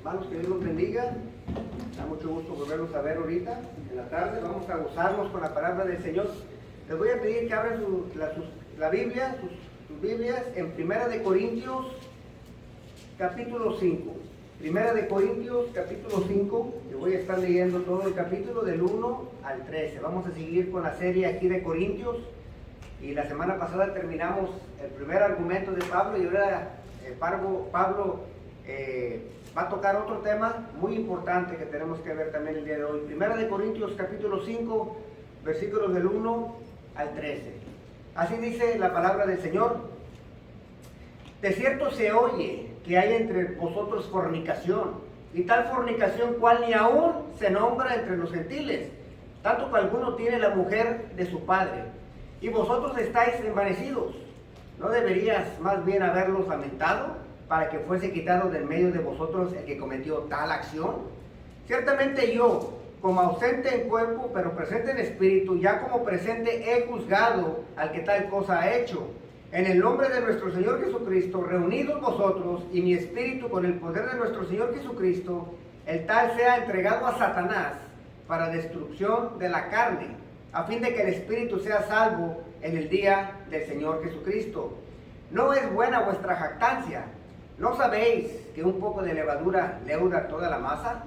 Hermanos, que Dios los bendiga. Da mucho gusto volverlos a ver ahorita, en la tarde. Vamos a gozarnos con la palabra del Señor. Les voy a pedir que abran la Biblia, sus Biblias, en 1 Corintios, capítulo 5. 1 Corintios, capítulo 5. Yo voy a estar leyendo todo el capítulo del 1 al 13. Vamos a seguir con la serie aquí de Corintios. Y la semana pasada terminamos el primer argumento de Pablo y ahora Pablo va a tocar otro tema muy importante que tenemos que ver también el día de hoy. 1 Corintios capítulo 5, versículos del 1 al 13. Así dice la palabra del Señor. De cierto se oye que hay entre vosotros fornicación, y tal fornicación cual ni aún se nombra entre los gentiles, tanto que alguno tiene la mujer de su padre, y vosotros estáis envanecidos. ¿No deberías más bien haberlos lamentado, para que fuese quitado del medio de vosotros el que cometió tal acción? Ciertamente yo, como ausente en cuerpo, pero presente en espíritu, ya como presente he juzgado al que tal cosa ha hecho. En el nombre de nuestro Señor Jesucristo, reunidos vosotros y mi espíritu con el poder de nuestro Señor Jesucristo, el tal sea entregado a Satanás para destrucción de la carne, a fin de que el espíritu sea salvo en el día del Señor Jesucristo. ¿No es buena vuestra jactancia? ¿No sabéis que un poco de levadura leuda toda la masa?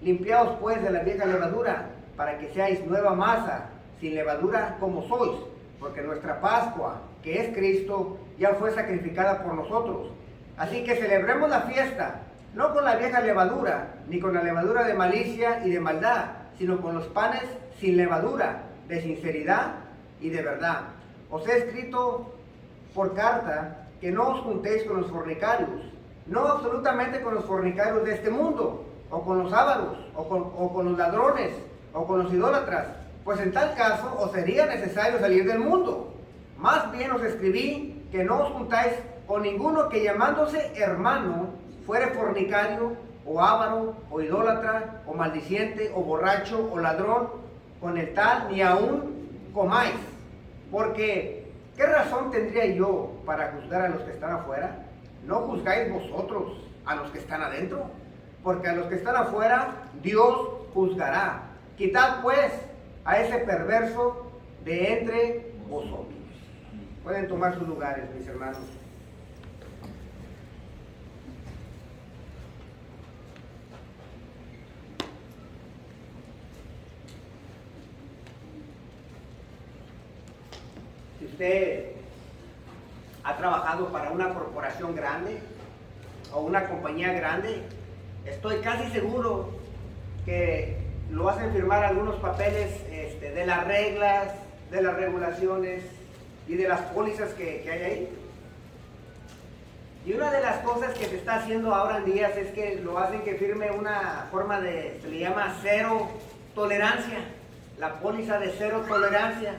Limpiaos pues de la vieja levadura, para que seáis nueva masa, sin levadura como sois, porque nuestra Pascua, que es Cristo, ya fue sacrificada por nosotros. Así que celebremos la fiesta, no con la vieja levadura, ni con la levadura de malicia y de maldad, sino con los panes sin levadura, de sinceridad y de verdad. Os he escrito por carta que no os juntéis con los fornicarios, no absolutamente con los fornicarios de este mundo, o con los ávaros, o con los ladrones, o con los idólatras, pues en tal caso os sería necesario salir del mundo. Más bien os escribí que no os juntáis con ninguno que llamándose hermano fuere fornicario, o ávaro, o idólatra, o maldiciente, o borracho, o ladrón, con el tal ni aún comáis. Porque, ¿qué razón tendría yo para juzgar a los que están afuera? ¿No juzgáis vosotros a los que están adentro? Porque a los que están afuera Dios juzgará. Quitad pues a ese perverso de entre vosotros. Pueden tomar sus lugares, mis hermanos. Si usted ha trabajado para una corporación grande o una compañía grande, estoy casi seguro que lo hacen firmar algunos papeles de las reglas, de las regulaciones y de las pólizas que hay ahí. Y una de las cosas que se está haciendo ahora en días es que lo hacen que firme una forma se le llama cero tolerancia, la póliza de cero tolerancia.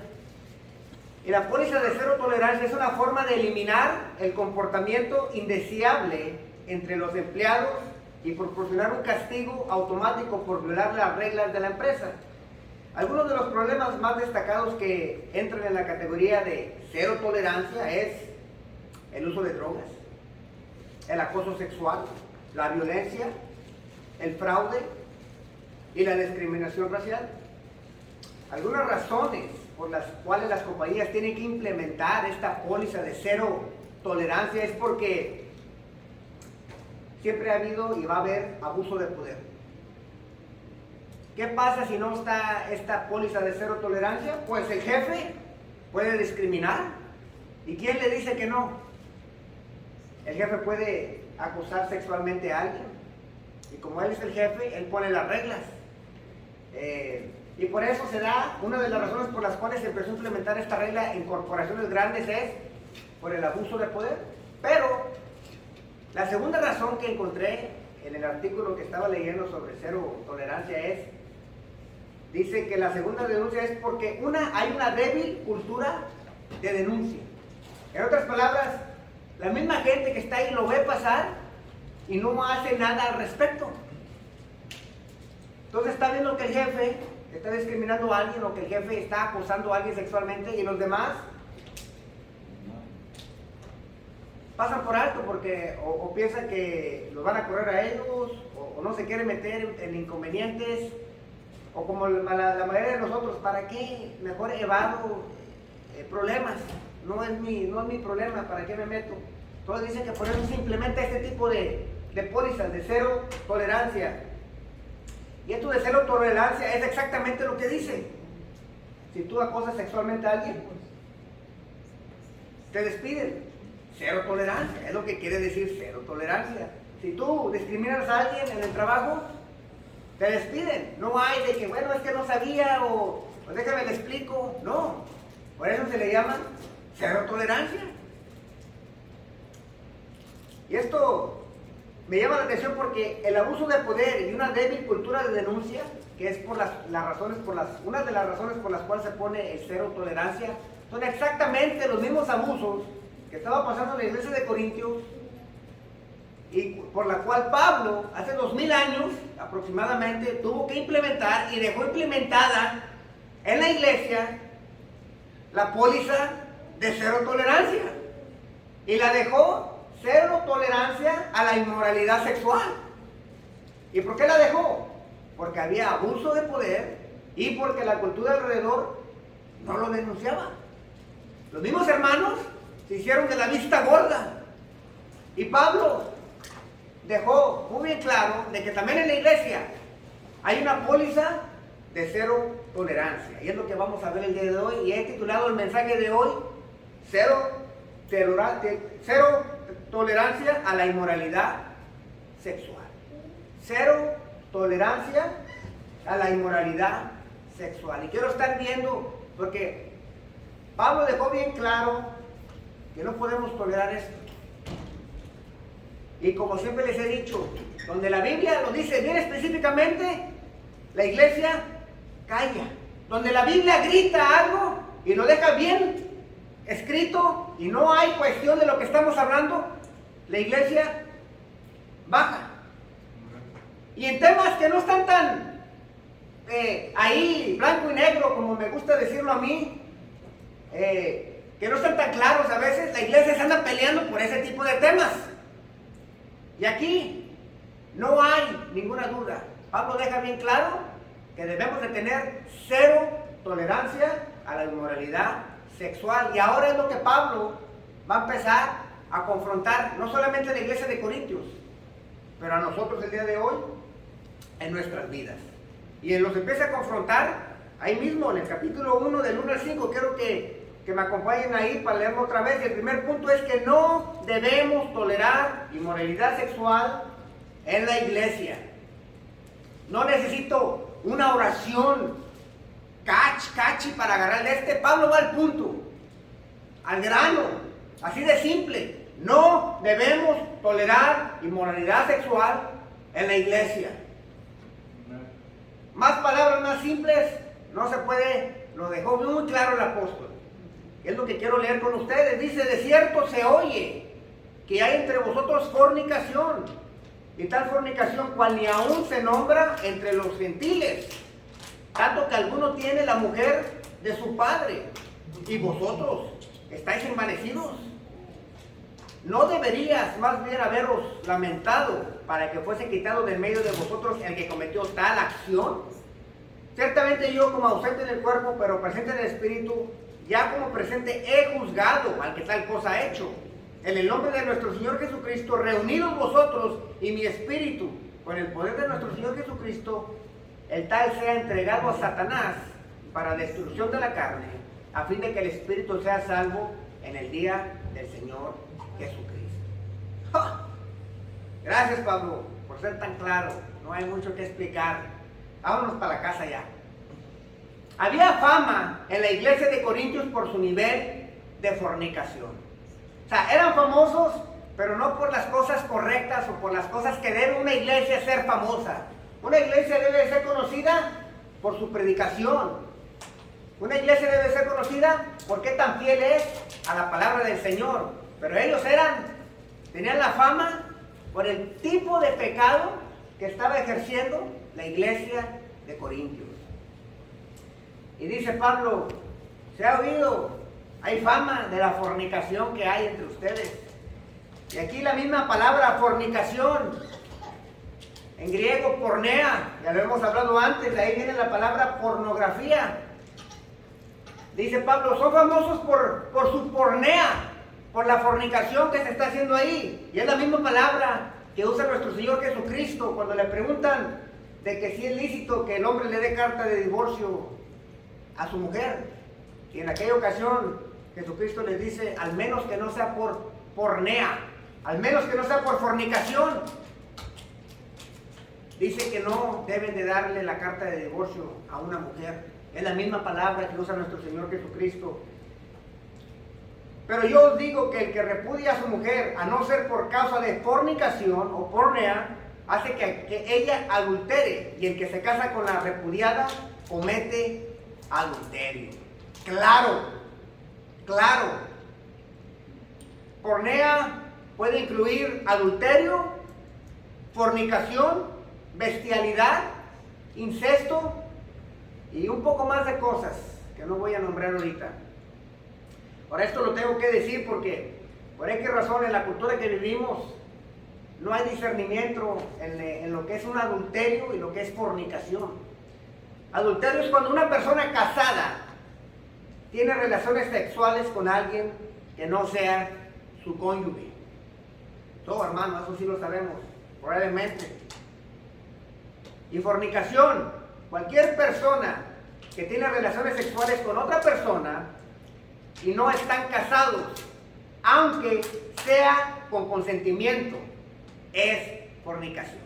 Y la póliza de cero tolerancia es una forma de eliminar el comportamiento indeseable entre los empleados y proporcionar un castigo automático por violar las reglas de la empresa. Algunos de los problemas más destacados que entran en la categoría de cero tolerancia es el uso de drogas, el acoso sexual, la violencia, el fraude y la discriminación racial. Algunas razones por las cuales las compañías tienen que implementar esta póliza de cero tolerancia es porque siempre ha habido y va a haber abuso de poder. ¿Qué pasa si no está esta póliza de cero tolerancia? Pues el jefe puede discriminar. ¿Y quién le dice que no? El jefe puede acosar sexualmente a alguien. Y como él es el jefe, él pone las reglas. Y por eso se da, una de las razones por las cuales se empezó a implementar esta regla en corporaciones grandes es por el abuso de poder. Pero la segunda razón que encontré en el artículo que estaba leyendo sobre cero tolerancia dice que la segunda denuncia es porque hay una débil cultura de denuncia. En otras palabras, la misma gente que está ahí lo ve pasar y no hace nada al respecto. Entonces está viendo que el jefe está discriminando a alguien o que el jefe está acosando a alguien sexualmente y los demás pasan por alto porque o piensan que los van a correr a ellos, o no se quieren meter en inconvenientes, o como la mayoría de nosotros, ¿para qué? Mejor evado problemas, no es mi problema, ¿para qué me meto? Todos dicen que por eso se implementa este tipo de pólizas de cero tolerancia. Y esto de cero tolerancia es exactamente lo que dice. Si tú acosas sexualmente a alguien, te despiden. Cero tolerancia, es lo que quiere decir cero tolerancia. Si tú discriminas a alguien en el trabajo, te despiden. No hay de que, bueno, es que no sabía o déjame le explico. No, por eso se le llama cero tolerancia. Y esto me llama la atención porque el abuso de poder y una débil cultura de denuncia, que es por una de las razones por las cuales se pone el cero tolerancia, son exactamente los mismos abusos que estaba pasando en la iglesia de Corintios y por la cual Pablo, hace 2000 años aproximadamente, tuvo que implementar y dejó implementada en la iglesia la póliza de cero tolerancia. Y la dejó cero tolerancia a la inmoralidad sexual. ¿Y por qué la dejó? Porque había abuso de poder y porque la cultura alrededor no lo denunciaba. Los mismos hermanos se hicieron de la vista gorda. Y Pablo dejó muy bien claro de que también en la iglesia hay una póliza de cero tolerancia. Y es lo que vamos a ver el día de hoy. Y he titulado el mensaje de hoy, cero tolerancia a la inmoralidad sexual. Cero tolerancia a la inmoralidad sexual. Y quiero estar viendo, porque Pablo dejó bien claro que no podemos tolerar esto. Y como siempre les he dicho, donde la Biblia lo dice bien específicamente, la iglesia calla. Donde la Biblia grita algo y lo deja bien escrito y no hay cuestión de lo que estamos hablando, la iglesia baja. Y en temas que no están tan ahí blanco y negro, como me gusta decirlo a mí, que no están tan claros a veces, la iglesia se anda peleando por ese tipo de temas. Y aquí no hay ninguna duda. Pablo deja bien claro que debemos de tener cero tolerancia a la inmoralidad sexual. Y ahora es lo que Pablo va a empezar a confrontar, no solamente a la iglesia de Corintios, pero a nosotros el día de hoy en nuestras vidas. Y él los empieza a confrontar ahí mismo en el capítulo 1 del 1 al 5. Quiero que me acompañen ahí para leerlo otra vez. Y el primer punto es que no debemos tolerar inmoralidad sexual en la iglesia. No necesito una oración cachi para agarrarle Pablo va al punto, al grano, así de simple. No debemos tolerar inmoralidad sexual en la iglesia. Más palabras más simples no se puede, lo dejó muy claro el apóstol. Es lo que quiero leer con ustedes. Dice, de cierto se oye que hay entre vosotros fornicación, y tal fornicación cual ni aún se nombra entre los gentiles, tanto que alguno tiene la mujer de su padre, y vosotros estáis envanecidos. ¿No deberías más bien haberos lamentado para que fuese quitado de medio de vosotros el que cometió tal acción? Ciertamente yo, como ausente en el cuerpo, pero presente en el espíritu, ya como presente he juzgado al que tal cosa ha hecho. En el nombre de nuestro Señor Jesucristo, reunidos vosotros y mi espíritu, con el poder de nuestro Señor Jesucristo, el tal sea entregado a Satanás para destrucción de la carne, a fin de que el espíritu sea salvo en el día del Señor Jesucristo. ¡Ja! Gracias, Pablo, por ser tan claro. No hay mucho que explicar. Vámonos para la casa ya. Había fama en la iglesia de Corintios por su nivel de fornicación. O sea, eran famosos, pero no por las cosas correctas o por las cosas que debe una iglesia ser famosa. Una iglesia debe ser conocida por su predicación. Una iglesia debe ser conocida por qué tan fiel es a la palabra del Señor. Pero ellos tenían la fama por el tipo de pecado que estaba ejerciendo la iglesia de Corintios. Y dice Pablo, se ha oído, hay fama de la fornicación que hay entre ustedes. Y aquí la misma palabra fornicación, en griego pornea, ya lo hemos hablado antes, de ahí viene la palabra pornografía. Dice Pablo, son famosos por su pornea, por la fornicación que se está haciendo ahí. Y es la misma palabra que usa nuestro Señor Jesucristo cuando le preguntan de que si es lícito que el hombre le dé carta de divorcio a su mujer. Y en aquella ocasión Jesucristo les dice, al menos que no sea por pornea, al menos que no sea por fornicación. Dice que no deben de darle la carta de divorcio a una mujer. Es la misma palabra que usa nuestro Señor Jesucristo. Pero yo os digo que el que repudia a su mujer, a no ser por causa de fornicación o pornea, hace que ella adultere, y el que se casa con la repudiada comete adulterio. Claro, claro. Pornea puede incluir adulterio, fornicación, bestialidad, incesto y un poco más de cosas que no voy a nombrar ahorita. Ahora esto lo tengo que decir porque por qué razón en la cultura que vivimos no hay discernimiento en lo que es un adulterio y lo que es fornicación. Adulterio es cuando una persona casada tiene relaciones sexuales con alguien que no sea su cónyuge. Todo, hermano, eso sí lo sabemos, probablemente. Y fornicación, cualquier persona que tiene relaciones sexuales con otra persona y no están casados, aunque sea con consentimiento, es fornicación.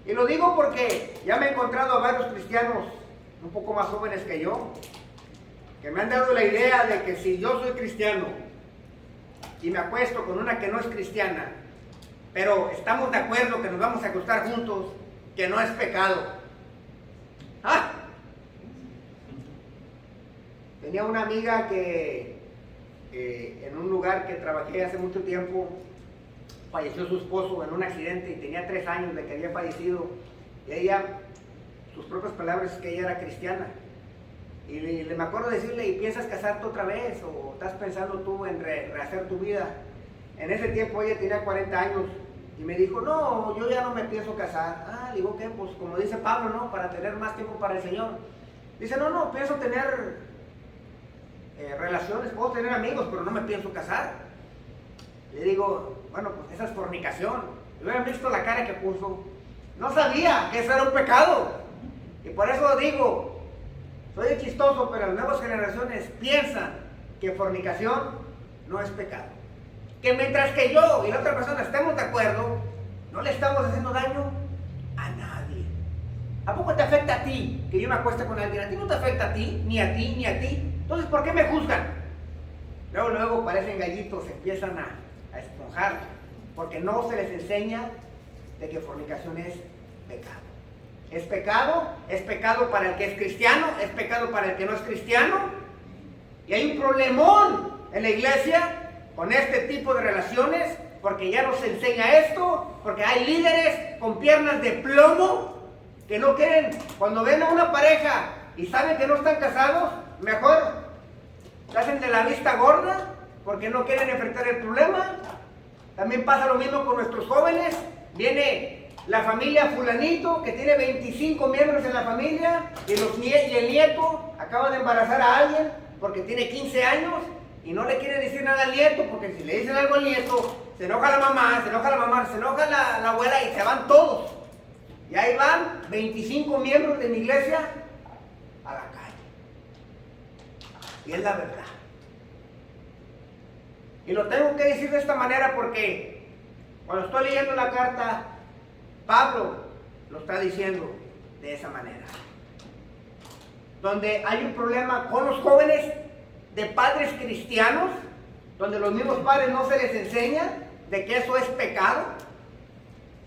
Y lo digo porque ya me he encontrado a varios cristianos un poco más jóvenes que yo, que me han dado la idea de que si yo soy cristiano y me acuesto con una que no es cristiana, pero estamos de acuerdo que nos vamos a acostar juntos, que no es pecado. ¡Ah! Tenía una amiga que en un lugar que trabajé hace mucho tiempo, falleció su esposo en un accidente y tenía 3 años de que había fallecido. Y ella, sus propias palabras, es que ella era cristiana. Y me acuerdo decirle, ¿y piensas casarte otra vez? ¿O estás pensando tú en rehacer tu vida? En ese tiempo ella tenía 40 años y me dijo, no, yo ya no me pienso casar. Ah, digo, ¿qué? Pues como dice Pablo, ¿no? Para tener más tiempo para el Señor. Dice, no, pienso tener relaciones, puedo tener amigos, pero no me pienso casar. Le digo, bueno, pues esa es fornicación. Y hubieran visto la cara que puso. No sabía que eso era un pecado. Y por eso digo, soy chistoso, pero las nuevas generaciones piensan que fornicación no es pecado. Que mientras que yo y la otra persona estemos de acuerdo, no le estamos haciendo daño a nadie. ¿A poco te afecta a ti que yo me acueste con alguien? A ti no te afecta a ti, ni a ti, ni a ti. Entonces, ¿por qué me juzgan? Luego parecen gallitos, empiezan a esponjar, porque no se les enseña de que fornicación es pecado. Es pecado para el que es cristiano, es pecado para el que no es cristiano. Y hay un problemón en la iglesia con este tipo de relaciones, porque ya no se enseña esto, porque hay líderes con piernas de plomo que no quieren, cuando ven a una pareja y saben que no están casados, mejor se hacen de la vista gorda porque no quieren enfrentar el problema. También pasa lo mismo con nuestros jóvenes. Viene la familia fulanito que tiene 25 miembros en la familia y el nieto acaba de embarazar a alguien porque tiene 15 años y no le quiere decir nada al nieto, porque si le dicen algo al nieto se enoja la mamá, se enoja la abuela y se van todos. Y ahí van 25 miembros de mi iglesia a la calle. Y es la verdad. Y lo tengo que decir de esta manera porque cuando estoy leyendo la carta, Pablo lo está diciendo de esa manera. Donde hay un problema con los jóvenes de padres cristianos, donde los mismos padres no se les enseña de que eso es pecado.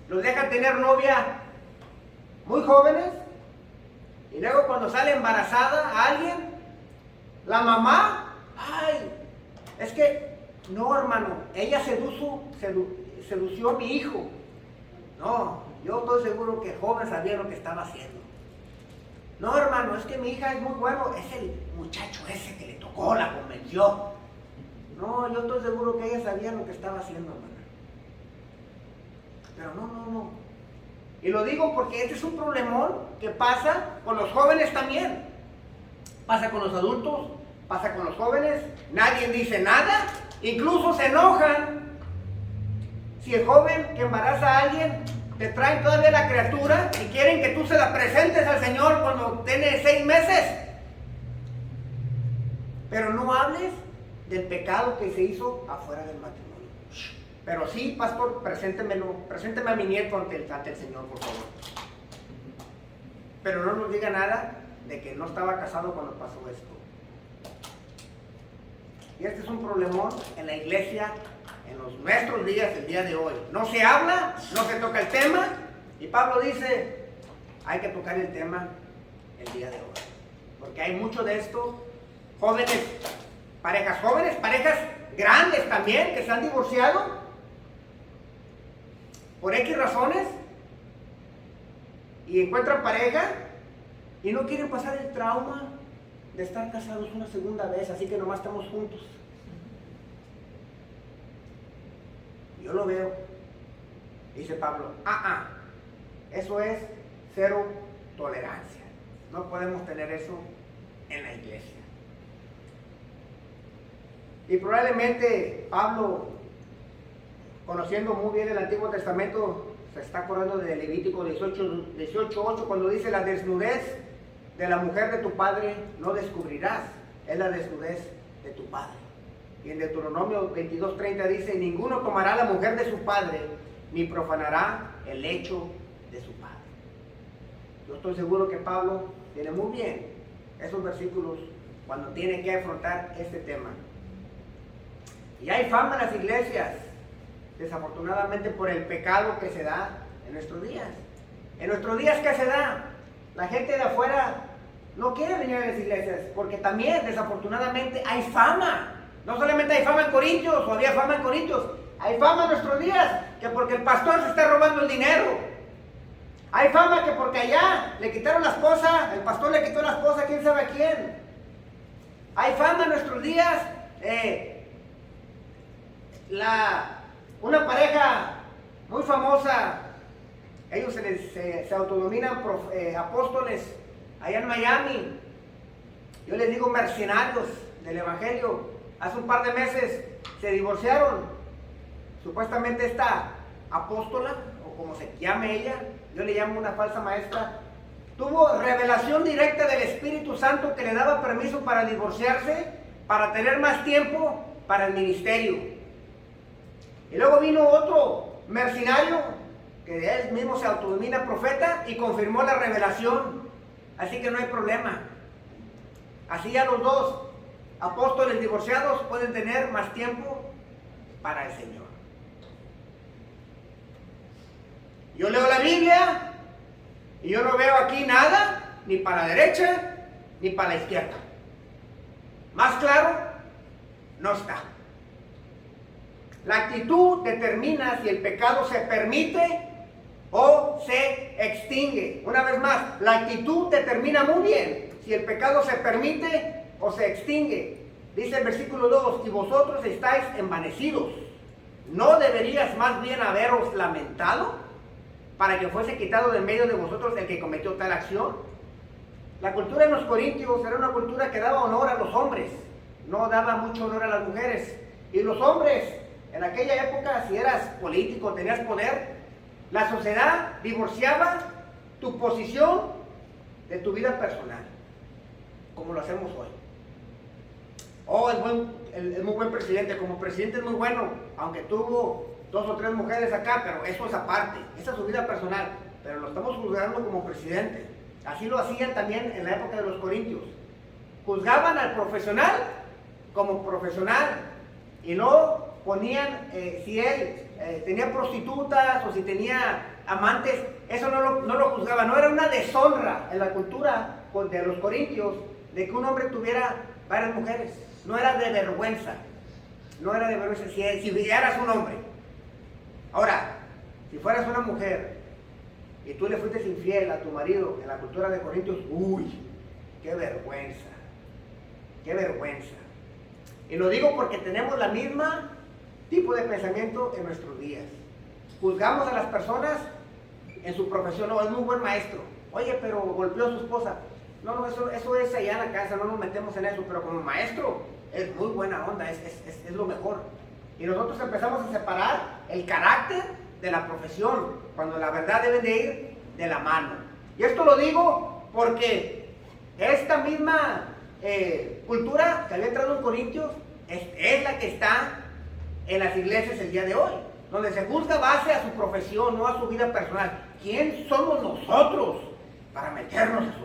Los dejan tener novia muy jóvenes y luego cuando sale embarazada a alguien, la mamá, ay, es que no, hermano, ella sedució a mi hijo. No, yo estoy seguro que el joven sabía lo que estaba haciendo. No, hermano, es que mi hija es muy bueno, es el muchacho ese que le tocó, la convenció. No, yo estoy seguro que ella sabía lo que estaba haciendo, hermano. Pero no. Y lo digo porque este es un problemón que pasa con los jóvenes también. Pasa con los adultos, pasa con los jóvenes, nadie dice nada, incluso se enojan. Si el joven que embaraza a alguien te trae todavía la criatura y quieren que tú se la presentes al Señor cuando tiene 6 meses. Pero no hables del pecado que se hizo afuera del matrimonio. Pero sí, pastor, presénteme a mi nieto ante el Señor, por favor. Pero no nos diga nada de que no estaba casado cuando pasó esto. Y este es un problemón en la iglesia, en nuestros días, el día de hoy. No se habla, no se toca el tema, y Pablo dice, hay que tocar el tema el día de hoy. Porque hay mucho de esto, parejas jóvenes, parejas grandes también, que se han divorciado por X razones, y encuentran pareja, y no quieren pasar el trauma de estar casados una segunda vez, así que nomás estamos juntos. Yo lo veo, dice Pablo, eso es cero tolerancia. No podemos tener eso en la iglesia. Y probablemente Pablo, conociendo muy bien el Antiguo Testamento, se está acordando de Levítico 18:8, cuando dice: la desnudez de la mujer de tu padre no descubrirás, es la desnudez de tu padre. Y en Deuteronomio 22:30 dice: ninguno tomará la mujer de su padre, ni profanará el lecho de su padre. Yo estoy seguro que Pablo tiene muy bien esos versículos cuando tiene que afrontar este tema. Y hay fama en las iglesias, desafortunadamente, por el pecado que se da en nuestros días. En nuestros días, ¿qué se da? La gente de afuera no quiere venir a las iglesias, porque también, desafortunadamente, hay fama. No solamente hay fama en Corintios, o había fama en Corintios, hay fama en nuestros días, que porque el pastor se está robando el dinero. Hay fama que porque allá le quitaron la esposa, el pastor le quitó la esposa, quién sabe a quién. Hay fama en nuestros días, una pareja muy famosa, ellos se autodenominan apóstoles allá en Miami. Yo les digo mercenarios del evangelio. Hace un par de meses se divorciaron. Supuestamente esta apóstola, o como se llame ella, yo le llamo una falsa maestra, tuvo revelación directa del Espíritu Santo que le daba permiso para divorciarse, para tener más tiempo para el ministerio. Y luego vino otro mercenario, que él mismo se autodenomina profeta, y confirmó la revelación. Así que no hay problema. Así ya los dos apóstoles divorciados pueden tener más tiempo para el Señor. Yo leo la Biblia y yo no veo aquí nada, ni para la derecha, ni para la izquierda. Más claro, no está. La actitud determina si el pecado se permite o se extingue. Una vez más, la actitud determina muy bien si el pecado se permite o se extingue. Dice el versículo 2: y vosotros estáis envanecidos. ¿No deberías más bien haberos lamentado para que fuese quitado de medio de vosotros el que cometió tal acción? La cultura en los corintios era una cultura que daba honor a los hombres, no daba mucho honor a las mujeres. Y los hombres, en aquella época, si eras político, tenías poder, la sociedad divorciaba tu posición de tu vida personal, como lo hacemos hoy. Es muy buen presidente, como presidente es muy bueno, aunque tuvo 2 o 3 mujeres acá, pero eso es aparte, esa es su vida personal, pero lo estamos juzgando como presidente. Así lo hacían también en la época de los corintios. Juzgaban al profesional como profesional y no ponían si él tenía prostitutas o si tenía amantes, eso no lo juzgaban. No era una deshonra en la cultura de los corintios de que un hombre tuviera varias mujeres. No era de vergüenza. No era de vergüenza si eras un hombre. Ahora, si fueras una mujer y tú le fuiste infiel a tu marido en la cultura de Corintios, ¡uy! ¡Qué vergüenza! ¡Qué vergüenza! Y lo digo porque tenemos la misma tipo de pensamiento en nuestros días. juzgamos a las personas en su profesión. No, es muy buen maestro. Oye, pero golpeó a su esposa. No, no, eso es allá en la casa, no nos metemos en eso, pero como maestro es muy buena onda, es lo mejor. Y nosotros empezamos a separar el carácter de la profesión, cuando la verdad debe de ir de la mano. Y esto lo digo porque esta misma cultura que había entrado en Corintios es la que está en las iglesias el día de hoy, donde se juzga base a su profesión, no a su vida personal. ¿Quién somos nosotros para meternos a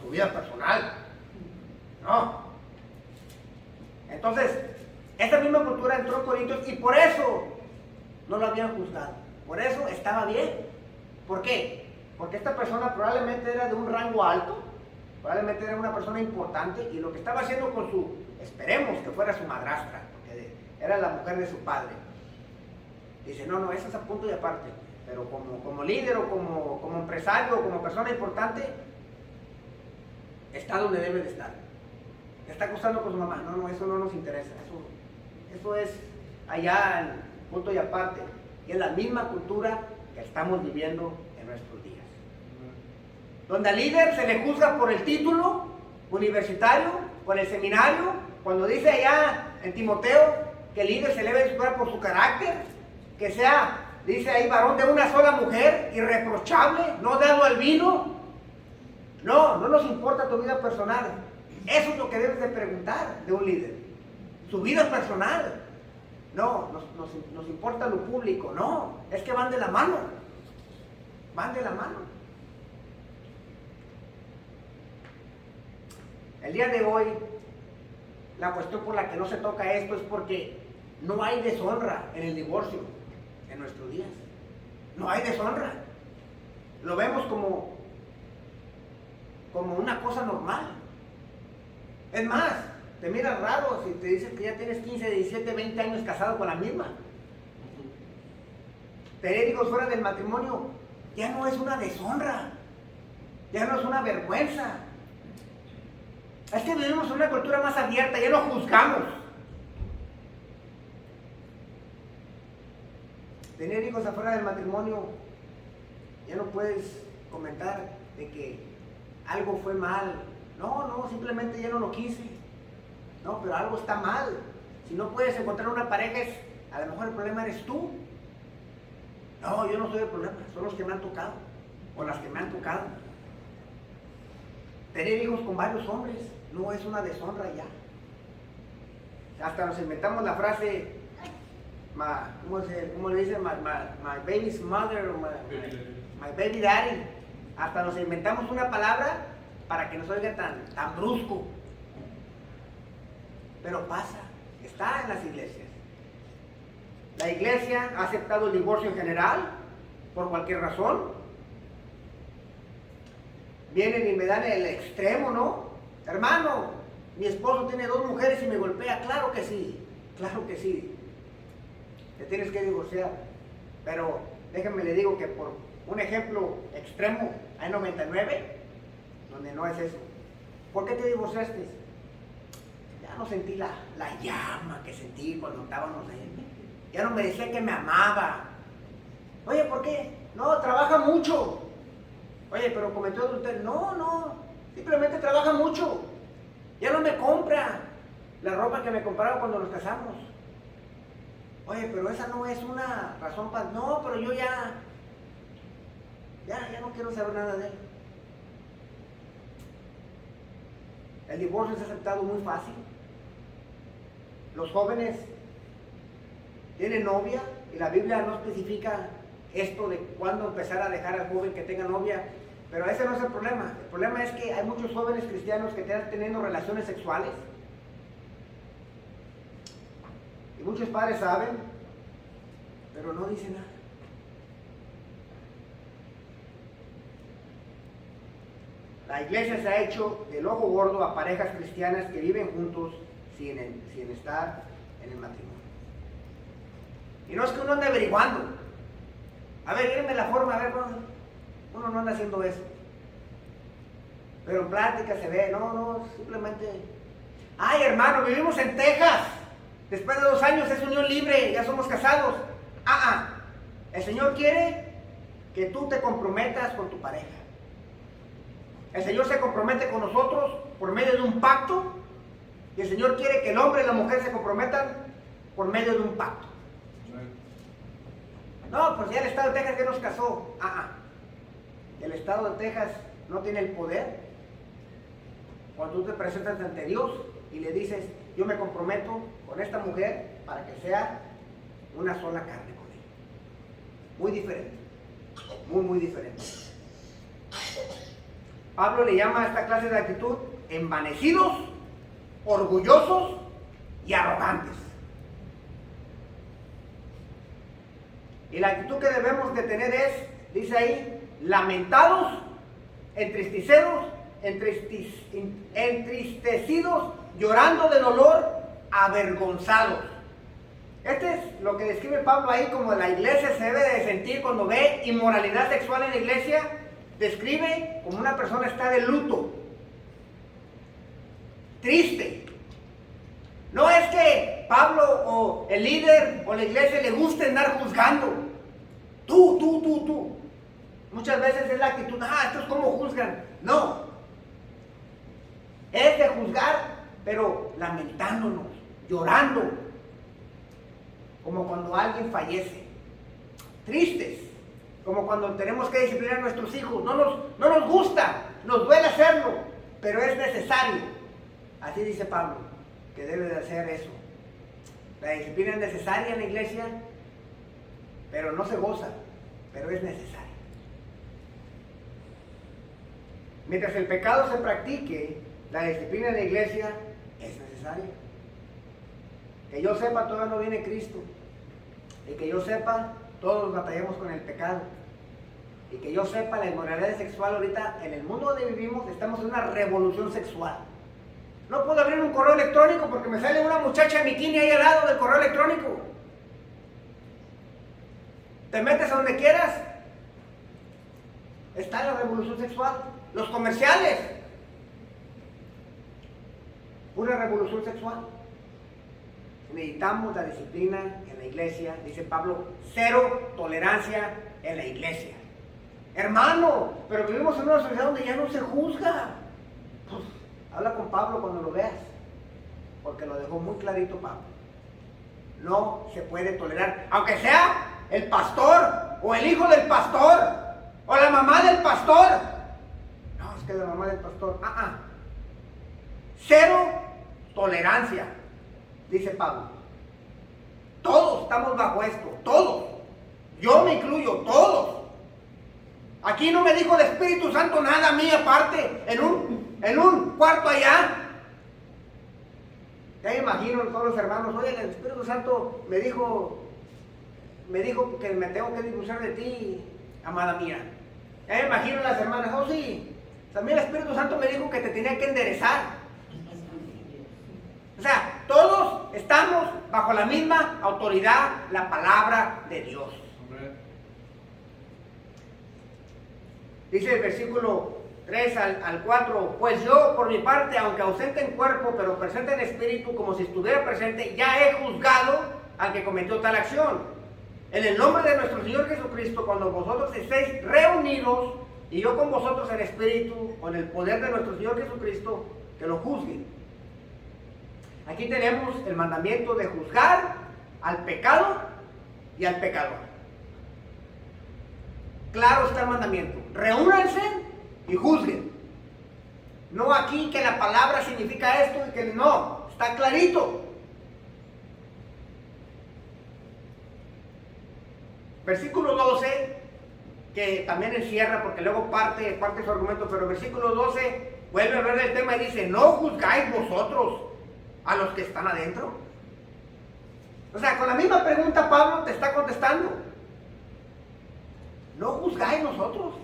su vida personal? No. Entonces, esta misma cultura entró en Corintios y por eso no lo habían juzgado. Por eso estaba bien. ¿Por qué? Porque esta persona probablemente era de un rango alto, probablemente era una persona importante, y lo que estaba haciendo con esperemos que fuera su madrastra, porque era la mujer de su padre. Dice, no, eso es a punto y aparte, pero como líder o como empresario o como persona importante, está donde debe de estar. ¿Te está acostando con su mamá? No, eso no nos interesa, eso es allá en punto y aparte, y es la misma cultura que estamos viviendo en nuestros días. Donde al líder se le juzga por el título universitario, por el seminario, cuando dice allá en Timoteo que el líder se le debe juzgar por su carácter, que sea, dice ahí, varón de una sola mujer, irreprochable, no dado al vino. No nos importa tu vida personal. Eso es lo que debes de preguntar de un líder. Su vida personal. No, nos importa lo público. No, es que van de la mano. Van de la mano. El día de hoy, la cuestión por la que no se toca esto es porque no hay deshonra en el divorcio en nuestros días. No hay deshonra. Lo vemos como una cosa normal. Es más, te miras raro si te dicen que ya tienes 15, 17, 20 años casado con la misma. Tener hijos fuera del matrimonio ya no es una deshonra, ya no es una vergüenza. Es que vivimos en una cultura más abierta, ya no juzgamos. Tener hijos afuera del matrimonio, ya no puedes comentar de que algo fue mal. No, simplemente ya no lo quise. No, pero algo está mal. Si no puedes encontrar una pareja, a lo mejor el problema eres tú. No, yo no soy el problema, son los que me han tocado, o las que me han tocado. Tener hijos con varios hombres no es una deshonra ya. Hasta nos inventamos la frase, ¿cómo le dicen? My baby's mother, o my baby daddy. Hasta nos inventamos una palabra para que no se oiga tan brusco. Pero pasa, está en las iglesias. La iglesia ha aceptado el divorcio en general, por cualquier razón. Vienen y me dan el extremo, ¿no? Hermano, mi esposo tiene 2 mujeres y me golpea. Claro que sí, claro que sí. Te tienes que divorciar. Pero déjenme le digo que por un ejemplo extremo, hay 99 donde no es eso. ¿Por qué te divorciaste? Ya no sentí la llama que sentí cuando estábamos ahí. Ya no me decía que me amaba. Oye, ¿por qué? No, trabaja mucho. Oye, pero cometió adulterio. No, simplemente trabaja mucho. Ya no me compra la ropa que me compraba cuando nos casamos. Oye, pero esa no es una razón para... No, pero yo ya no quiero saber nada de él. El divorcio es aceptado muy fácil. Los jóvenes tienen novia y la Biblia no especifica esto de cuándo empezar a dejar al joven que tenga novia, pero ese no es el problema. El problema es que hay muchos jóvenes cristianos que están teniendo relaciones sexuales y muchos padres saben, pero no dicen nada. La iglesia se ha hecho del ojo gordo a parejas cristianas que viven juntos sin estar en el matrimonio. Y no es que uno ande averiguando. A ver, díganme la forma, a ver, uno no anda haciendo eso. Pero en plática se ve, no, simplemente... Ay, hermano, vivimos en Texas. Después de 2 años es unión libre, ya somos casados. El Señor quiere que tú te comprometas con tu pareja. El Señor se compromete con nosotros por medio de un pacto. Y el Señor quiere que el hombre y la mujer se comprometan por medio de un pacto. No, pues ya el Estado de Texas ya nos casó. El Estado de Texas no tiene el poder. Cuando tú te presentas ante Dios y le dices, yo me comprometo con esta mujer para que sea una sola carne con ella. Muy diferente. Muy diferente. Pablo le llama a esta clase de actitud envanecidos, orgullosos y arrogantes. Y la actitud que debemos de tener es, dice ahí, lamentados, entristecidos, llorando de dolor, avergonzados. Este es lo que describe Pablo ahí como la iglesia se debe de sentir cuando ve inmoralidad sexual en la iglesia. Describe como una persona está de luto, triste. No es que Pablo o el líder o la iglesia le guste andar juzgando. Tú. Muchas veces es la actitud, esto es como juzgan. No. Es de juzgar, pero lamentándonos, llorando. Como cuando alguien fallece. Tristes. Como cuando tenemos que disciplinar a nuestros hijos. No nos gusta, nos duele hacerlo, pero es necesario. Así dice Pablo, que debe de hacer eso. La disciplina es necesaria en la iglesia, pero no se goza, pero es necesaria. Mientras el pecado se practique, la disciplina en la iglesia es necesaria. Que yo sepa, todavía no viene Cristo. Y que yo sepa, todos batallamos con el pecado. Y que yo sepa, la inmoralidad sexual ahorita, en el mundo donde vivimos, estamos en una revolución sexual. No puedo abrir un correo electrónico porque me sale una muchacha en bikini ahí al lado del correo electrónico. Te metes a donde quieras. Está la revolución sexual. Los comerciales. Una revolución sexual. Necesitamos la disciplina en la iglesia. Dice Pablo, 0 tolerancia en la iglesia. Hermano, pero vivimos en una sociedad donde ya no se juzga. Pues, habla con Pablo cuando lo veas, porque lo dejó muy clarito Pablo. No se puede tolerar, aunque sea el pastor, o el hijo del pastor, o la mamá del pastor. No, es que la mamá del pastor, 0 tolerancia, dice Pablo. Todos estamos bajo esto, todos. Yo me incluyo, todos. Aquí no me dijo el Espíritu Santo nada a mí aparte, en un cuarto allá. Ya me imagino todos los hermanos, oye, el Espíritu Santo me dijo que me tengo que divorciar de ti, amada mía. Ya me imagino las hermanas, oh sí, también el Espíritu Santo me dijo que te tenía que enderezar. O sea, todos estamos bajo la misma autoridad, la palabra de Dios. Dice el versículo 3 al 4, pues yo por mi parte, aunque ausente en cuerpo, pero presente en espíritu, como si estuviera presente, ya he juzgado al que cometió tal acción. En el nombre de nuestro Señor Jesucristo, cuando vosotros estéis reunidos, y yo con vosotros en espíritu, con el poder de nuestro Señor Jesucristo, que lo juzguen. Aquí tenemos el mandamiento de juzgar al pecado y al pecador. Claro está el mandamiento. Reúnanse y juzguen. No aquí que la palabra significa esto y que no. Está clarito. Versículo 12, que también encierra, porque luego parte su argumento, pero versículo 12 vuelve a hablar del tema y dice, no juzgáis vosotros a los que están adentro. O sea, con la misma pregunta Pablo te está contestando. ¿No juzgáis vosotros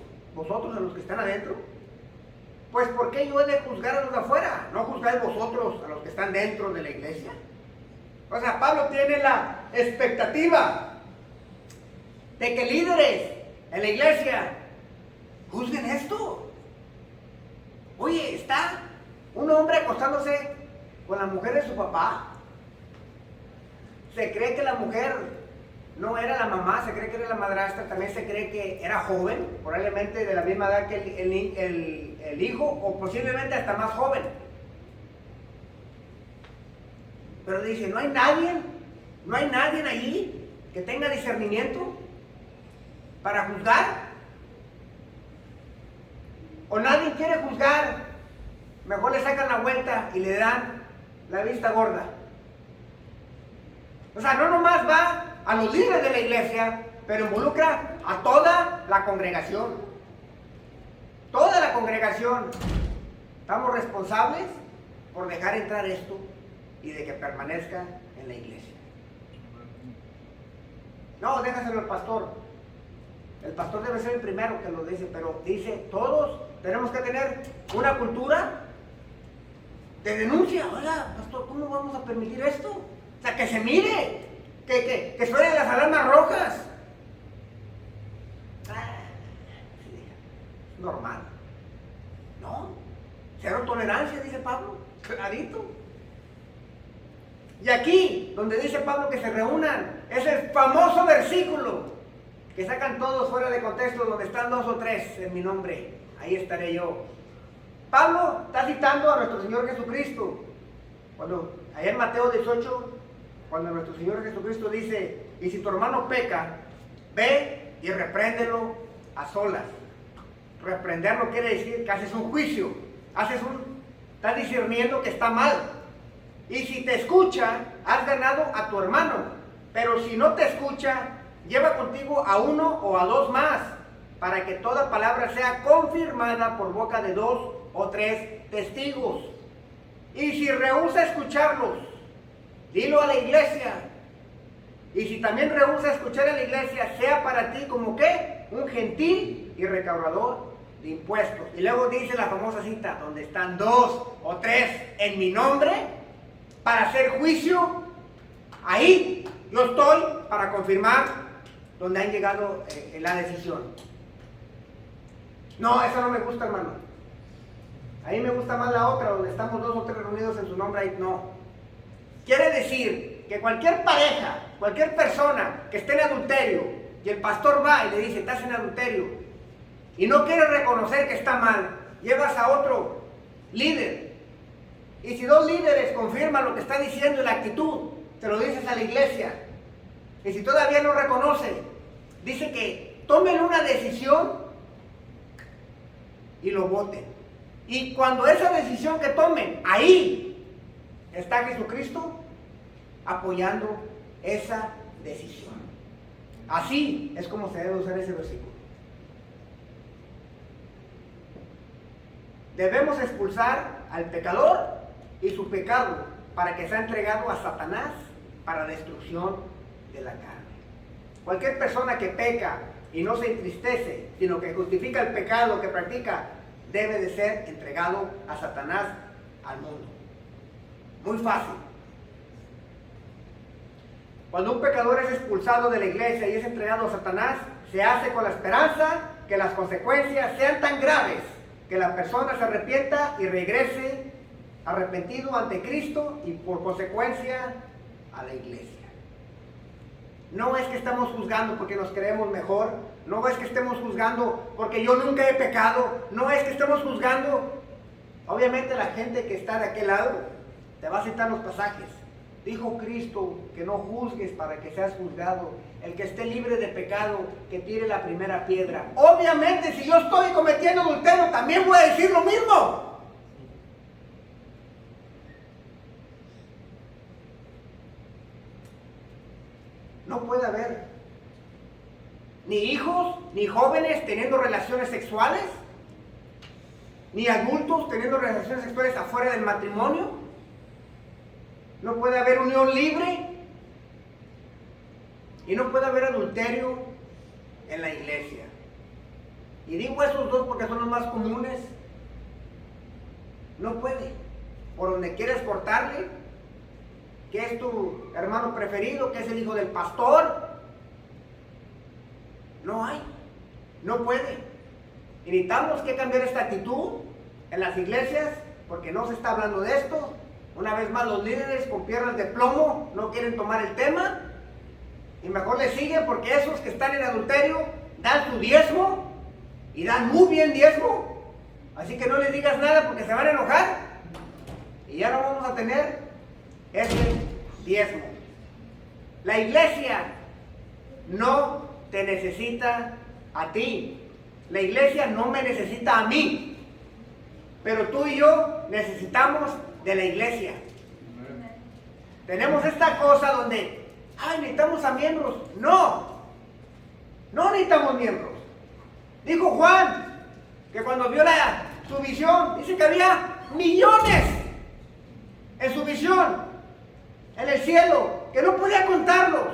a los que están adentro? Pues ¿por qué yo he de juzgar a los de afuera? ¿No juzgáis vosotros a los que están dentro de la iglesia? O sea, Pablo tiene la expectativa de que líderes en la iglesia juzguen esto. Oye, está un hombre acostándose con la mujer de su papá. Se cree que la mujer no era la mamá, se cree que era la madrastra, también se cree que era joven, probablemente de la misma edad que el hijo, o posiblemente hasta más joven. Pero dice, no hay nadie allí que tenga discernimiento para juzgar. O nadie quiere juzgar, mejor le sacan la vuelta y le dan la vista gorda. O sea, no nomás va a los líderes de la iglesia, pero involucra a toda la congregación. Toda la congregación. Estamos responsables por dejar entrar esto y de que permanezca en la iglesia. No, déjaselo al pastor. El pastor debe ser el primero que lo dice, pero dice, todos tenemos que tener una cultura de denuncia. Oiga, pastor, ¿cómo vamos a permitir esto? O sea, que se mire, que suenen las alarmas rojas. Es normal. No, cero tolerancia, dice Pablo, clarito. Y aquí, donde dice Pablo que se reúnan, es el famoso versículo que sacan todos fuera de contexto, donde están 2 o 3 en mi nombre, ahí estaré yo. Pablo está citando a nuestro Señor Jesucristo, allá en Mateo 18, cuando nuestro Señor Jesucristo dice, y si tu hermano peca, ve y repréndelo a solas. Reprenderlo quiere decir que haces un juicio, estás discerniendo que está mal. Y si te escucha, has ganado a tu hermano. Pero si no te escucha, lleva contigo a 1 o a 2 más, para que toda palabra sea confirmada por boca de 2 o 3 testigos. Y si rehúsa escucharlos, dilo a la iglesia. Y si también rehúsa escuchar a la iglesia, sea para ti como ¿qué? Un gentil y recaudador de impuestos. Y luego dice la famosa cita, donde están 2 o 3 en mi nombre, para hacer juicio, ahí yo estoy para confirmar donde han llegado la decisión. No, eso no me gusta, hermano. A mí me gusta más la otra, donde estamos 2 o 3 reunidos en su nombre, ahí no. Quiere decir que cualquier pareja, cualquier persona que esté en adulterio, y el pastor va y le dice, estás en adulterio, y no quiere reconocer que está mal, llevas a otro líder. Y si 2 líderes confirman lo que está diciendo y la actitud, te lo dices a la iglesia. Y si todavía no reconoce, dice que tomen una decisión y lo voten. Y cuando esa decisión que tomen, ahí está Jesucristo apoyando esa decisión. Así es como se debe usar ese versículo. Debemos expulsar al pecador y su pecado para que sea entregado a Satanás para destrucción de la carne. Cualquier persona que peca y no se entristece, sino que justifica el pecado que practica, debe de ser entregado a Satanás, al mundo. Muy fácil. Cuando un pecador es expulsado de la iglesia y es entregado a Satanás, se hace con la esperanza que las consecuencias sean tan graves que la persona se arrepienta y regrese arrepentido ante Cristo y por consecuencia a la iglesia. No es que estamos juzgando porque nos creemos mejor, no es que estemos juzgando porque yo nunca he pecado, no es que estemos juzgando. Obviamente la gente que está de aquel lado te va a citar los pasajes. Dijo Cristo que no juzgues para que seas juzgado. El que esté libre de pecado, que tire la primera piedra. Obviamente, si yo estoy cometiendo adulterio, también voy a decir lo mismo. No puede haber ni hijos, ni jóvenes teniendo relaciones sexuales, ni adultos teniendo relaciones sexuales afuera del matrimonio. No puede haber unión libre. Y no puede haber adulterio en la iglesia. Y digo esos 2 porque son los más comunes. No puede. Por donde quieres cortarle, que es tu hermano preferido, que es el hijo del pastor. No hay. No puede. Y necesitamos que cambiar esta actitud en las iglesias, porque no se está hablando de esto. Una vez más, los líderes con piernas de plomo no quieren tomar el tema. y mejor le siguen, porque esos que están en adulterio dan su diezmo y dan muy bien diezmo. Así que no les digas nada porque se van a enojar y ya no vamos a tener ese diezmo. La iglesia no te necesita a ti. La iglesia no me necesita a mí. Pero tú y yo necesitamos de la iglesia. Tenemos esta cosa donde, necesitamos a miembros. No necesitamos miembros. Dijo Juan que cuando vio su visión, dice que había millones en su visión, en el cielo, que no podía contarlos.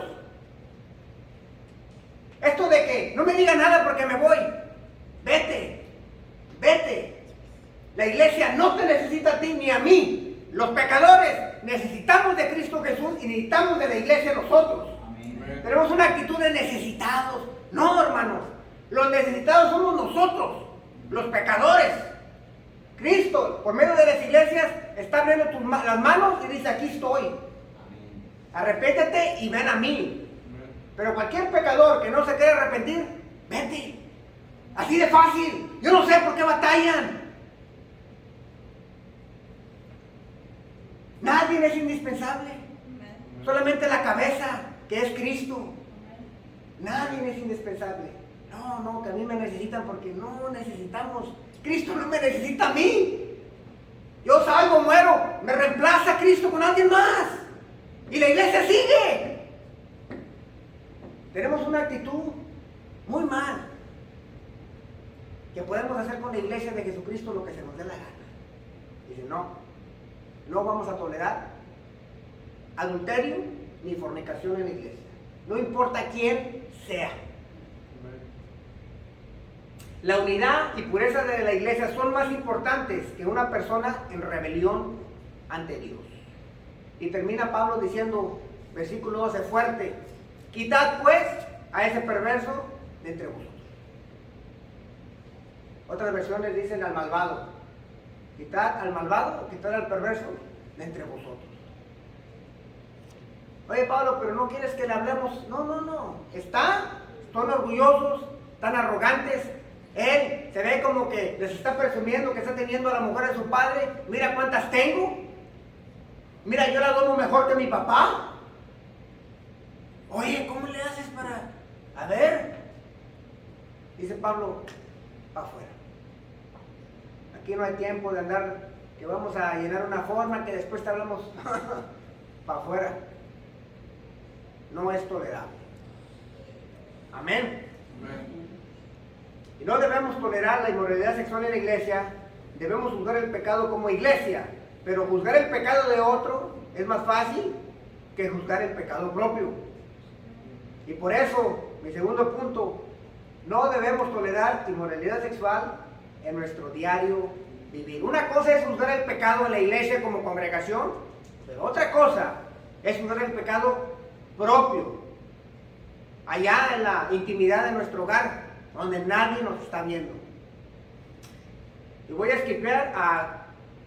Esto de que no me diga nada porque me voy, vete. La iglesia no te necesita a ti ni a mí. Los pecadores necesitamos de Cristo Jesús y necesitamos de la iglesia nosotros. Amén. Tenemos una actitud de necesitados. No, hermanos, los necesitados somos nosotros, los pecadores. Cristo, por medio de las iglesias, está abriendo las manos y dice: aquí estoy. Amén. Arrepéntete y ven a mí. Amén. Pero cualquier pecador que no se quiera arrepentir, vete. Así de fácil. Yo no sé por qué batallan. Nadie es indispensable. Amén. Solamente la cabeza, que es Cristo. Amén. Nadie es indispensable. No, que a mí me necesitan porque no necesitamos. Cristo no me necesita a mí. Yo salgo, muero, me reemplaza Cristo con alguien más. Y la iglesia sigue. Tenemos una actitud muy mal, que podemos hacer con la iglesia de Jesucristo lo que se nos dé la gana. Dice: no vamos a tolerar adulterio ni fornicación en la iglesia. No importa quién sea. La unidad y pureza de la iglesia son más importantes que una persona en rebelión ante Dios. Y termina Pablo diciendo, versículo 12, fuerte: quitad pues a ese perverso de entre vosotros. Otras versiones dicen al malvado. Quitad al malvado o quitad al perverso de entre vosotros. Oye, Pablo, pero no quieres que le hablemos. No. Son orgullosos, tan arrogantes. Él se ve como que les está presumiendo que está teniendo a la mujer de su padre. Mira cuántas tengo. Mira, yo la dono mejor que mi papá. Oye, ¿cómo le haces para...? A ver. Dice Pablo, para afuera. Aquí no hay tiempo de andar, que vamos a llenar una forma, que después te hablamos para afuera. No es tolerable. Amén. Amén. Y no debemos tolerar la inmoralidad sexual en la iglesia. Debemos juzgar el pecado como iglesia. Pero juzgar el pecado de otro es más fácil que juzgar el pecado propio. Y por eso, mi segundo punto, no debemos tolerar inmoralidad sexual en nuestro diario vivir. Una cosa es juzgar el pecado en la iglesia como congregación, pero otra cosa es juzgar el pecado propio, allá en la intimidad de nuestro hogar, donde nadie nos está viendo. Y voy a esquipear a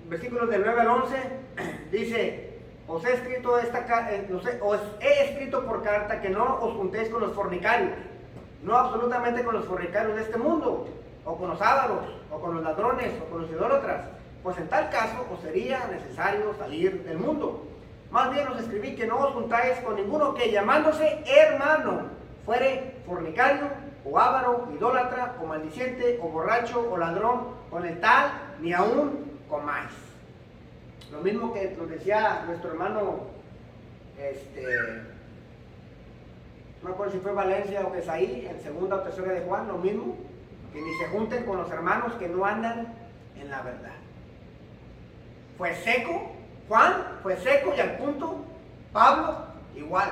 versículos del 9 al 11. Dice: os he escrito por carta que no os juntéis con los fornicarios, no absolutamente con los fornicarios de este mundo, o con los ávaros, o con los ladrones, o con los idólatras, pues en tal caso os sería necesario salir del mundo. Más bien os escribí que no os juntáis con ninguno que, llamándose hermano, fuere fornicario, o ávaro, idólatra, o maldiciente, o borracho, o ladrón. Con el tal ni aún comáis. Lo mismo que nos decía nuestro hermano, no me acuerdo si fue Valencia o Pesaí, en segunda o tercera de Juan, lo mismo, que ni se junten con los hermanos que no andan en la verdad. Fue seco, Juan fue seco y al punto. Pablo igual.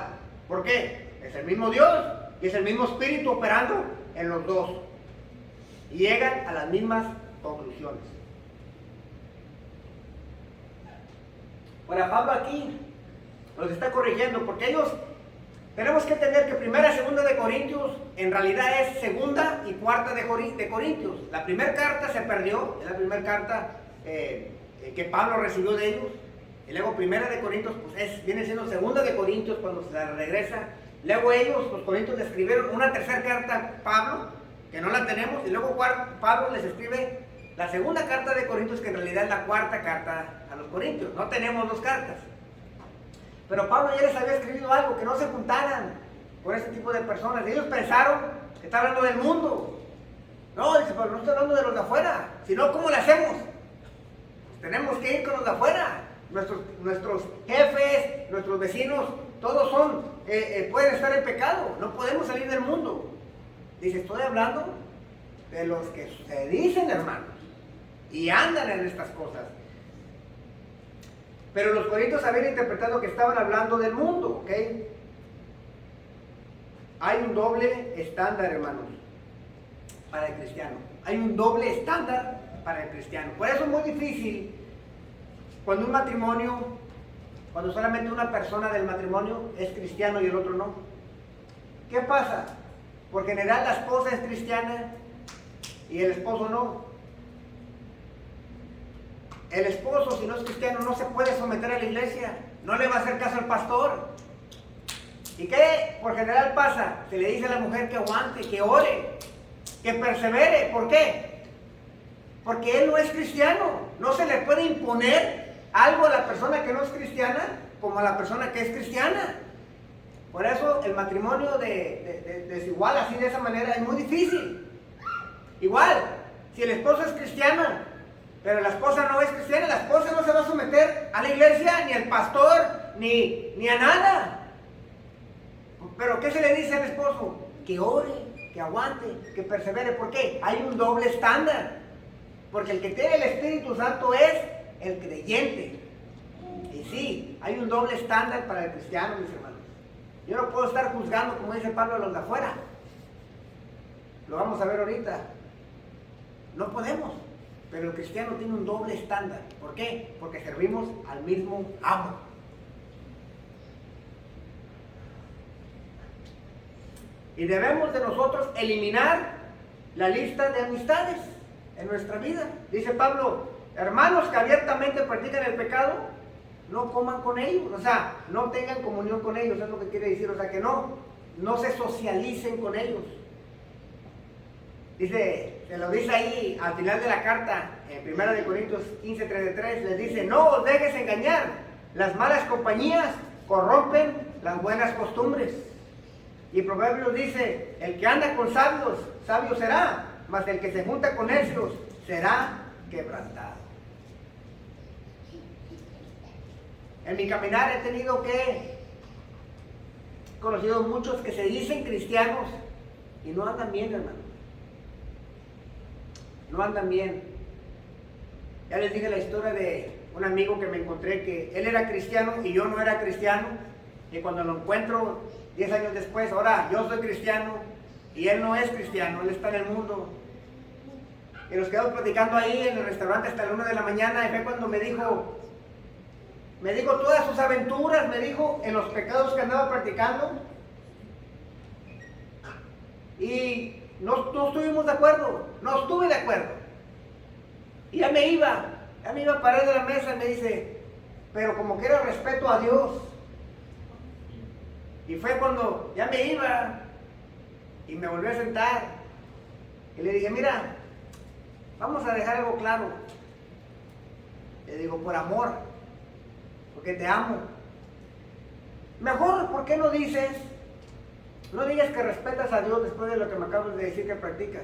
¿Por qué? Es el mismo Dios y es el mismo Espíritu operando en los dos. Y llegan a las mismas conclusiones. Ahora Pablo aquí los está corrigiendo, porque ellos, tenemos que entender que primera y segunda de Corintios en realidad es segunda y cuarta de Corintios. La primera carta se perdió, es la primera carta que Pablo recibió de ellos. Y luego primera de Corintios pues viene siendo segunda de Corintios cuando se la regresa. Luego ellos, los corintios, le escribieron una tercera carta a Pablo, que no la tenemos, y luego Pablo les escribe la segunda carta de Corintios, que en realidad es la cuarta carta a los corintios. No tenemos dos cartas. Pero Pablo ya les había escrito algo, que no se juntaran con ese tipo de personas. Ellos pensaron que está hablando del mundo. No, dice, pero no estoy hablando de los de afuera, sino ¿cómo le hacemos? Pues tenemos que ir con los de afuera. Nuestros jefes, nuestros vecinos, todos pueden estar en pecado, no podemos salir del mundo. Dice, estoy hablando de los que se dicen hermanos y andan en estas cosas. Pero los corintios habían interpretado que estaban hablando del mundo, ¿ok? Hay un doble estándar, hermanos, para el cristiano. Hay un doble estándar para el cristiano. Por eso es muy difícil cuando un matrimonio, cuando solamente una persona del matrimonio es cristiano y el otro no. ¿Qué pasa? Porque en general la esposa es cristiana y el esposo no. El esposo, si no es cristiano, no se puede someter a la iglesia, no le va a hacer caso al pastor. ¿Y qué por general pasa? Se le dice a la mujer que aguante, que ore, que persevere. ¿Por qué? Porque él no es cristiano. No se le puede imponer algo a la persona que no es cristiana como a la persona que es cristiana. Por eso el matrimonio desigual, así de esa manera, es muy difícil. Igual, si el esposo es cristiano, pero la esposa no es cristiana, la esposa no se va a someter a la iglesia, ni al pastor, ni a nada. Pero ¿qué se le dice al esposo? Que ore, que aguante, que persevere. ¿Por qué? Hay un doble estándar. Porque el que tiene el Espíritu Santo es el creyente. Y sí, hay un doble estándar para el cristiano, mis hermanos. Yo no puedo estar juzgando, como dice Pablo, a los de afuera. Lo vamos a ver ahorita. No podemos. Pero el cristiano tiene un doble estándar. ¿Por qué? Porque servimos al mismo amo. Y debemos de nosotros eliminar la lista de amistades en nuestra vida. Dice Pablo, hermanos que abiertamente practican el pecado, no coman con ellos, o sea, no tengan comunión con ellos, es lo que quiere decir, o sea, que no se socialicen con ellos. Dice, se lo dice ahí al final de la carta, en 1 Corintios 15:33, les dice, no os dejes engañar, las malas compañías corrompen las buenas costumbres. Y Proverbios dice, el que anda con sabios, sabio será, mas el que se junta con necios será quebrantado. En mi caminar he conocido muchos que se dicen cristianos y no andan bien, hermano. No andan bien. Ya les dije la historia de un amigo que me encontré, que él era cristiano y yo no era cristiano, y cuando lo encuentro 10 años después, ahora yo soy cristiano y él no es cristiano, él está en el mundo. Y nos quedamos platicando ahí en el restaurante hasta la 1 de la mañana, y fue cuando me dijo todas sus aventuras, me dijo en los pecados que andaba practicando, y no estuvimos de acuerdo, no estuve de acuerdo. Y ya me iba a parar de la mesa y me dice, pero como que era respeto a Dios. Y fue cuando ya me iba y me volví a sentar y le dije, mira, vamos a dejar algo claro. Le digo, por amor, porque te amo. Mejor, ¿por qué no digas que respetas a Dios después de lo que me acabas de decir que practicas?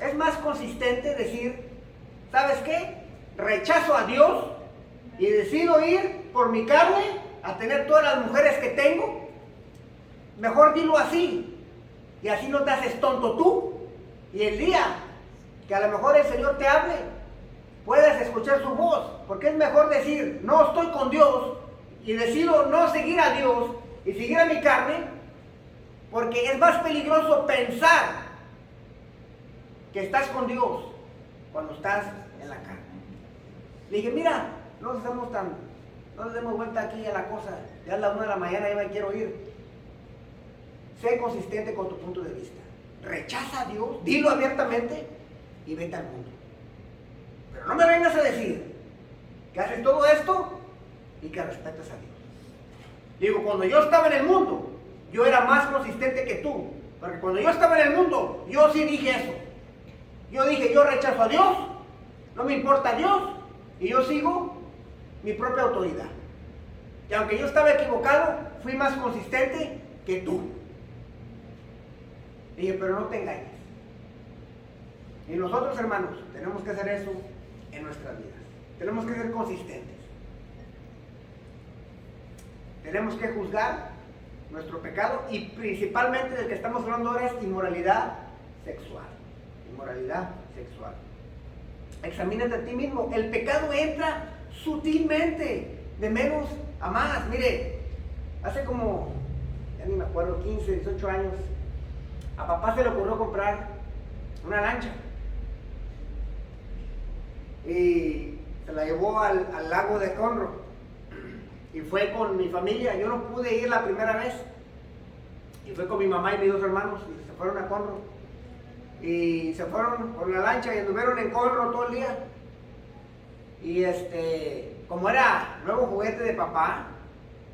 Es más consistente decir, ¿sabes qué? Rechazo a Dios y decido ir por mi carne a tener todas las mujeres que tengo. Mejor dilo así, y así no te haces tonto tú, y el día que a lo mejor el Señor te hable, puedas escuchar su voz, porque es mejor decir, no estoy con Dios, y decido no seguir a Dios, y seguir a mi carne, porque es más peligroso pensar que estás con Dios cuando estás en la carne. Le dije, mira, no nos demos vuelta aquí a la cosa, ya es la 1 de la mañana, ya me quiero ir. Sé consistente con tu punto de vista. Rechaza a Dios, dilo abiertamente y vete al mundo. Pero no me vengas a decir que haces todo esto y que respetas a Dios. Digo, cuando yo estaba en el mundo, yo era más consistente que tú. Porque cuando yo estaba en el mundo, yo sí dije eso. Yo dije, yo rechazo a Dios, no me importa Dios, y yo sigo mi propia autoridad. Y aunque yo estaba equivocado, fui más consistente que tú. Dije, pero no te engañes. Y nosotros, hermanos, tenemos que hacer eso en nuestras vidas. Tenemos que ser consistentes. Tenemos que juzgar nuestro pecado, y principalmente del que estamos hablando ahora es inmoralidad sexual. Inmoralidad sexual. Examínate a ti mismo. El pecado entra sutilmente, de menos a más. Mire, hace como, ya ni me acuerdo, 15, 18 años, a papá se le ocurrió comprar una lancha. Y se la llevó al lago de Conroe. Y fue con mi familia. Yo no pude ir la primera vez. Y fue con mi mamá y mis dos hermanos. Y se fueron a Conroe. Y se fueron con la lancha y anduvieron en Conroe todo el día. Y como era nuevo juguete de papá,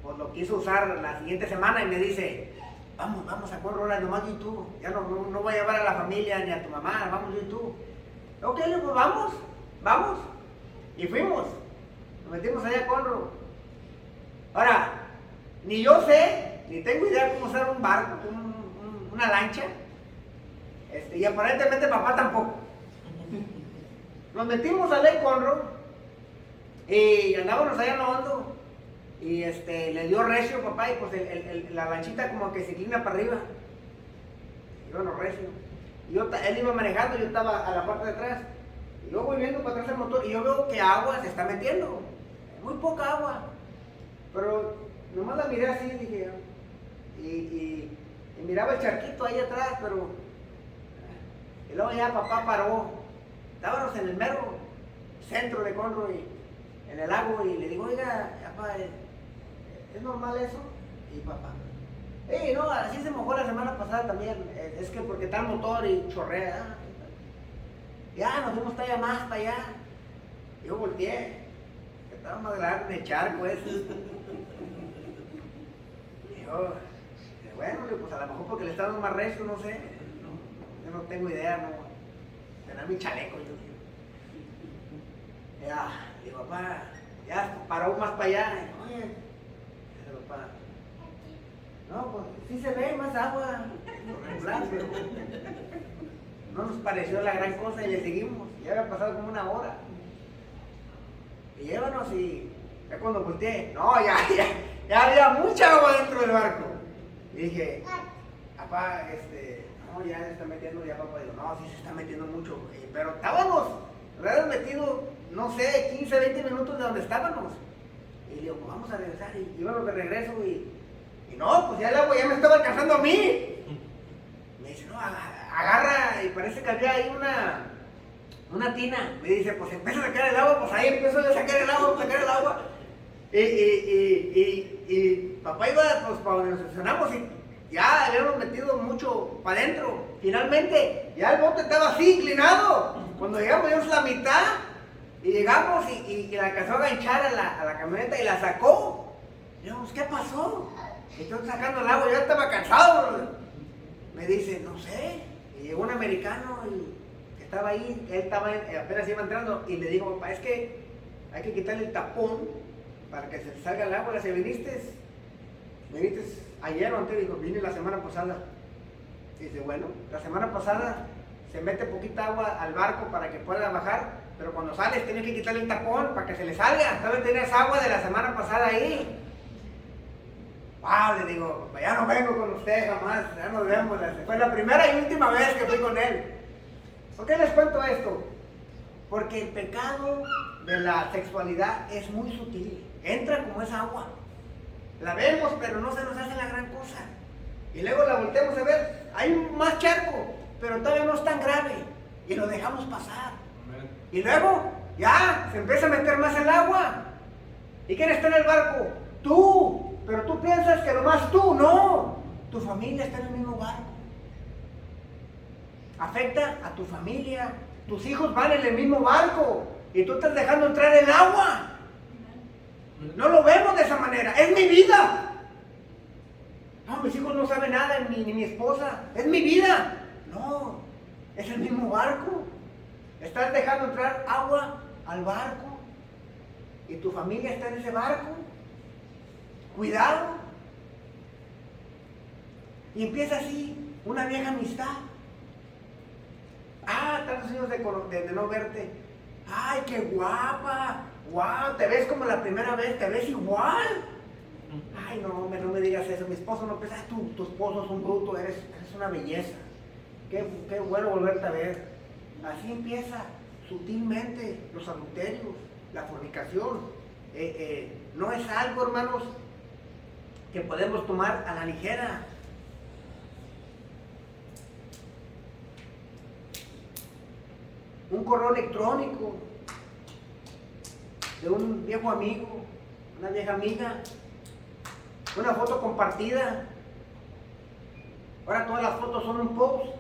pues lo quiso usar la siguiente semana y me dice, vamos a Conroe ahora, nomás yo y tú. Ya no voy a llevar a la familia ni a tu mamá, vamos yo y tú. Ok, pues vamos. Y fuimos. Nos metimos allá a Conroe. Ahora, ni yo sé, ni tengo idea cómo usar un barco, una lancha. Y aparentemente papá tampoco. Nos metimos a Lake Conroe y andábamos allá en lo hondo. Y le dio recio papá, y pues la lanchita como que se inclina para arriba. Y bueno, recio. Y él iba manejando, yo estaba a la parte de atrás. Y yo voy viendo para atrás el motor y yo veo que agua se está metiendo. Muy poca agua. Pero nomás la miré así, dije, y miraba el charquito ahí atrás, pero... Y luego ya papá paró. Estábamos en el mero centro de Conroe, en el lago, y le digo, oiga, papá, ¿es normal eso? Y papá, no, así se mojó la semana pasada también, es que porque está el motor y chorrea. Ya, nos fuimos todavía más para allá. Yo volteé, que estaba más grande el charco ese. Y yo, bueno, pues a lo mejor porque le estaba dando más recio, no sé. Yo no tengo idea, no. Tener mi chaleco, yo digo. Ya, y papá, ya paró más para allá. Oye, papá, no, pues sí se ve más agua, regular, pero no nos pareció la gran cosa y le seguimos. Ya había pasado como una hora. Y llévanos, y ya cuando volteé, no, ya había mucha agua dentro del barco. Y dije, papá, no, ya se está metiendo, ya papá, digo, no, sí se está metiendo mucho, pero estábamos, habíamos metido, no sé, 15, 20 minutos de donde estábamos. Y le digo, pues vamos a regresar, y íbamos de regreso, y no, pues ya el agua ya me estaba alcanzando a mí. Me dice, no, agarra, y parece que había ahí una tina. Me dice, pues empieza a sacar el agua, pues ahí empiezo a sacar el agua. Y papá iba, pues para donde nos estacionamos, y ya habíamos metido mucho para adentro. Finalmente, ya el bote estaba así, inclinado. Cuando llegamos, a la mitad, y llegamos y la alcanzó a enganchar a la camioneta y la sacó. Y dijimos, ¿qué pasó? Estoy sacando el agua, yo estaba cansado. Me dice, no sé. Y llegó un americano que estaba ahí, él estaba apenas iba entrando, y le digo, papá, es que hay que quitarle el tapón para que se salga el agua. Le dice, ¿viniste ayer o antes? Dijo, vine la semana pasada. Y dice, bueno, la semana pasada se mete poquita agua al barco para que pueda bajar, pero cuando sales tienes que quitarle el tapón para que se le salga. Todavía tienes agua de la semana pasada ahí. Wow, le digo, ya no vengo con usted jamás, ya nos vemos. Fue la primera y última vez que fui con él. ¿Por qué les cuento esto? Porque el pecado de la sexualidad es muy sutil. Entra como esa agua. La vemos, pero no se nos hace la gran cosa. Y luego la volteamos a ver. Hay más charco, pero todavía no es tan grave. Y lo dejamos pasar. Amén. Y luego, ya, se empieza a meter más el agua. ¿Y quién está en el barco? Tú. Pero tú piensas que nomás tú, no. Tu familia está en el mismo barco. Afecta a tu familia. Tus hijos van en el mismo barco. Y tú estás dejando entrar el agua. No lo vemos de esa manera. Es mi vida. No, mis hijos no saben nada, ni mi esposa, es mi vida. No, es el mismo barco. Estás dejando entrar agua al barco y tu familia está en ese barco. Cuidado. Y empieza así una vieja amistad. Tantos años de no verte. Ay, qué guapa. Wow, te ves como la primera vez, te ves igual. Ay, no me digas eso. Mi esposo no piensa, tu esposo es un bruto, eres una belleza. Qué bueno volverte a ver. Así empieza sutilmente los adulterios, la fornicación. No es algo, hermanos, que podemos tomar a la ligera. Un correo electrónico de un viejo amigo, una vieja amiga, una foto compartida. Ahora todas las fotos son un post.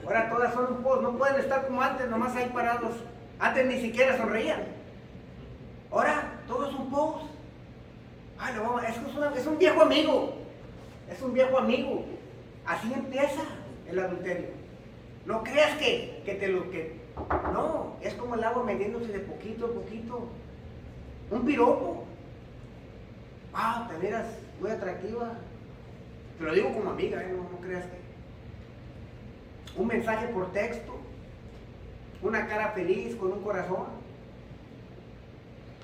Ahora todas son un post, no pueden estar como antes, nomás ahí parados. Antes ni siquiera sonreían. Ahora todo es un post. Ay, no, es un viejo amigo. Es un viejo amigo. Así empieza el adulterio. No creas que no, es como el agua metiéndose de poquito a poquito. Un piropo. Te miras muy atractiva. Te lo digo como amiga, no creas que. Un mensaje por texto. Una cara feliz con un corazón.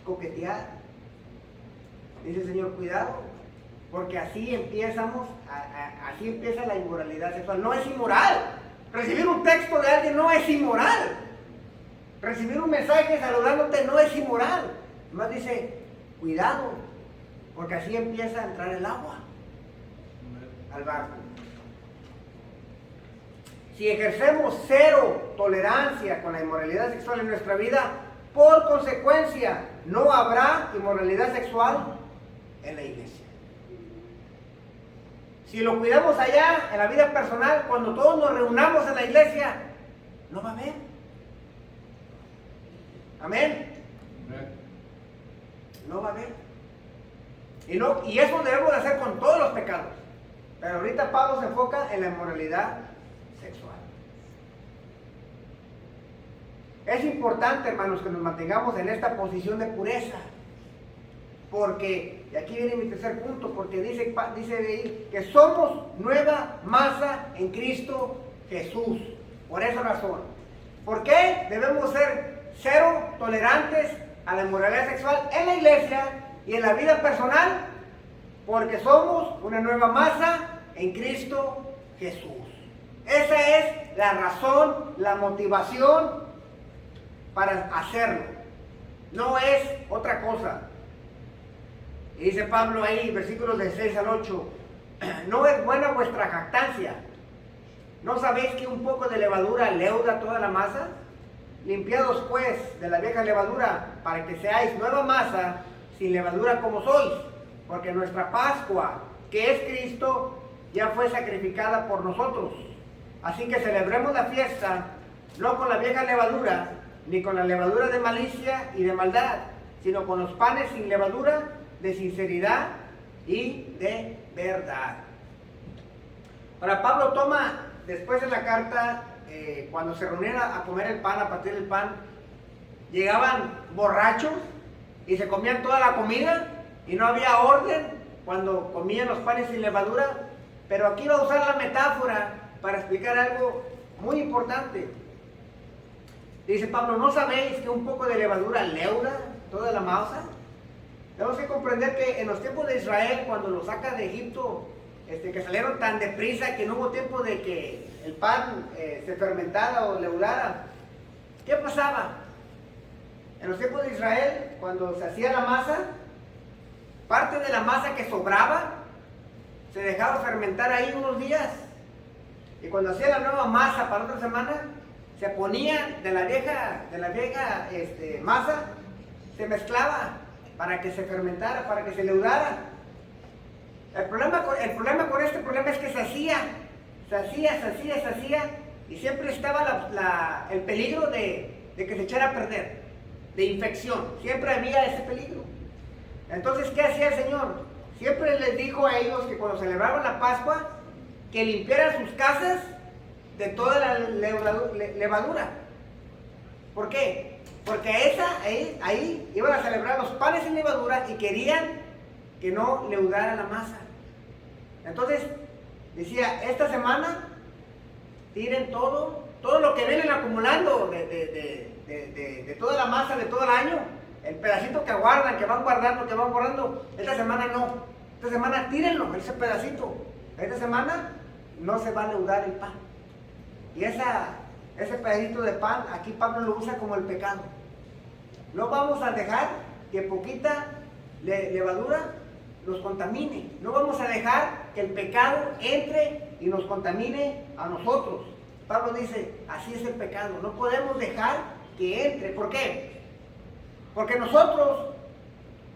Coquetear. Dice el Señor, cuidado. Porque así empieza la inmoralidad sexual. No es inmoral. Recibir un texto de alguien no es inmoral. Recibir un mensaje saludándote no es inmoral. Además dice, cuidado, porque así empieza a entrar el agua al barco. Si ejercemos cero tolerancia con la inmoralidad sexual en nuestra vida, por consecuencia, no habrá inmoralidad sexual en la iglesia. Si lo cuidamos allá, en la vida personal, cuando todos nos reunamos en la iglesia, no va a haber. Amén. No va a haber. Y eso debemos de hacer con todos los pecados. Pero ahorita Pablo se enfoca en la inmoralidad sexual. Es importante, hermanos, que nos mantengamos en esta posición de pureza. Porque, y aquí viene mi tercer punto, porque dice ahí que somos nueva masa en Cristo Jesús. Por esa razón. ¿Por qué debemos ser cero tolerantes a la inmoralidad sexual en la iglesia y en la vida personal? Porque somos una nueva masa en Cristo Jesús. Esa es la razón, la motivación para hacerlo. No es otra cosa. Y dice Pablo ahí, versículos del 6 al 8, no es buena vuestra jactancia. ¿No sabéis que un poco de levadura leuda toda la masa? Limpiados pues de la vieja levadura, para que seáis nueva masa, sin levadura como sois. Porque nuestra Pascua, que es Cristo, ya fue sacrificada por nosotros. Así que celebremos la fiesta, no con la vieja levadura, ni con la levadura de malicia y de maldad, sino con los panes sin levadura, de sinceridad y de verdad. Ahora Pablo toma, después de la carta, cuando se reunían a comer el pan, a partir del pan, llegaban borrachos y se comían toda la comida y no había orden cuando comían los panes sin levadura. Pero aquí va a usar la metáfora para explicar algo muy importante. Dice Pablo, ¿no sabéis que un poco de levadura leuda toda la masa? Tenemos que comprender que en los tiempos de Israel, cuando los saca de Egipto, que salieron tan deprisa que no hubo tiempo de que el pan se fermentara o leudara. ¿Qué pasaba? En los tiempos de Israel, cuando se hacía la masa, parte de la masa que sobraba se dejaba fermentar ahí unos días. Y cuando hacía la nueva masa para otra semana, se ponía de la vieja masa, se mezclaba para que se fermentara, para que se leudara. El problema con este problema es que se hacía, y siempre estaba el peligro de que se echara a perder. de infección. Siempre había ese peligro. Entonces, ¿qué hacía el Señor? Siempre les dijo a ellos que cuando celebraban la Pascua, que limpiaran sus casas de toda la levadura. ¿Por qué? Porque ahí iban a celebrar los panes sin levadura y querían que no leudara la masa. Entonces, decía, esta semana tiren todo lo que vienen acumulando de toda la masa de todo el año, el pedacito que guardan, que van guardando, esta semana no. Esta semana tírenlo, ese pedacito. Esta semana no se va a leudar el pan. Y ese pedacito de pan, aquí Pablo lo usa como el pecado. No vamos a dejar que poquita levadura nos contamine. No vamos a dejar que el pecado entre y nos contamine a nosotros. Pablo dice, así es el pecado. No podemos dejar que entre. ¿Por qué? Porque nosotros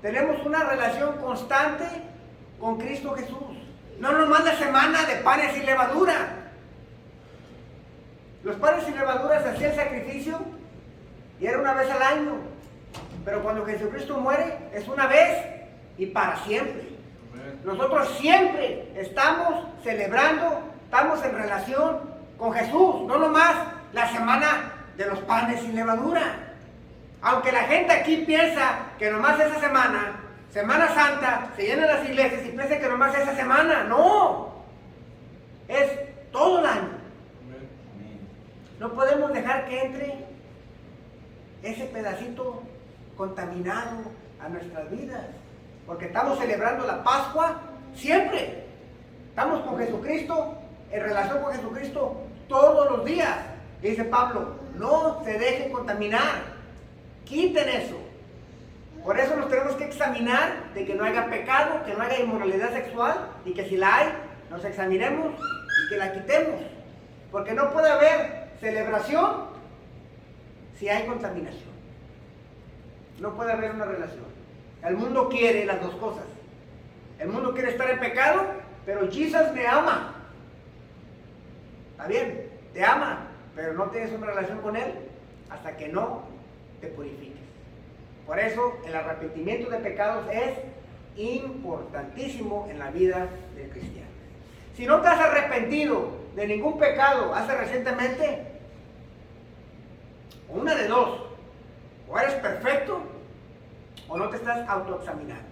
tenemos una relación constante con Cristo Jesús. No nomás la semana de panes sin levadura. Los panes sin levadura se hacía el sacrificio y era una vez al año. Pero cuando Jesucristo muere es una vez y para siempre. Nosotros siempre estamos celebrando, estamos en relación con Jesús, no nomás la semana de los panes sin levadura. Aunque la gente aquí piensa que nomás esa semana, Semana Santa, se llenan las iglesias y piensa que nomás esa semana. No, es todo el año. No podemos dejar que entre ese pedacito contaminado a nuestras vidas, porque estamos celebrando la Pascua siempre. Estamos con Jesucristo, en relación con Jesucristo todos los días. Y dice Pablo, no se dejen contaminar, quiten eso. Por eso nos tenemos que examinar de que no haya pecado, que no haya inmoralidad sexual, y que si la hay, nos examinemos y que la quitemos. Porque no puede haber celebración si hay contaminación. No puede haber una relación. El mundo quiere las dos cosas. El mundo quiere estar en pecado, pero Jesús me ama. Está bien, te ama, pero no tienes una relación con Él hasta que no te purifiques. Por eso el arrepentimiento de pecados es importantísimo en la vida del cristiano. Si no te has arrepentido de ningún pecado hace recientemente, una de dos: o eres perfecto o no te estás autoexaminando.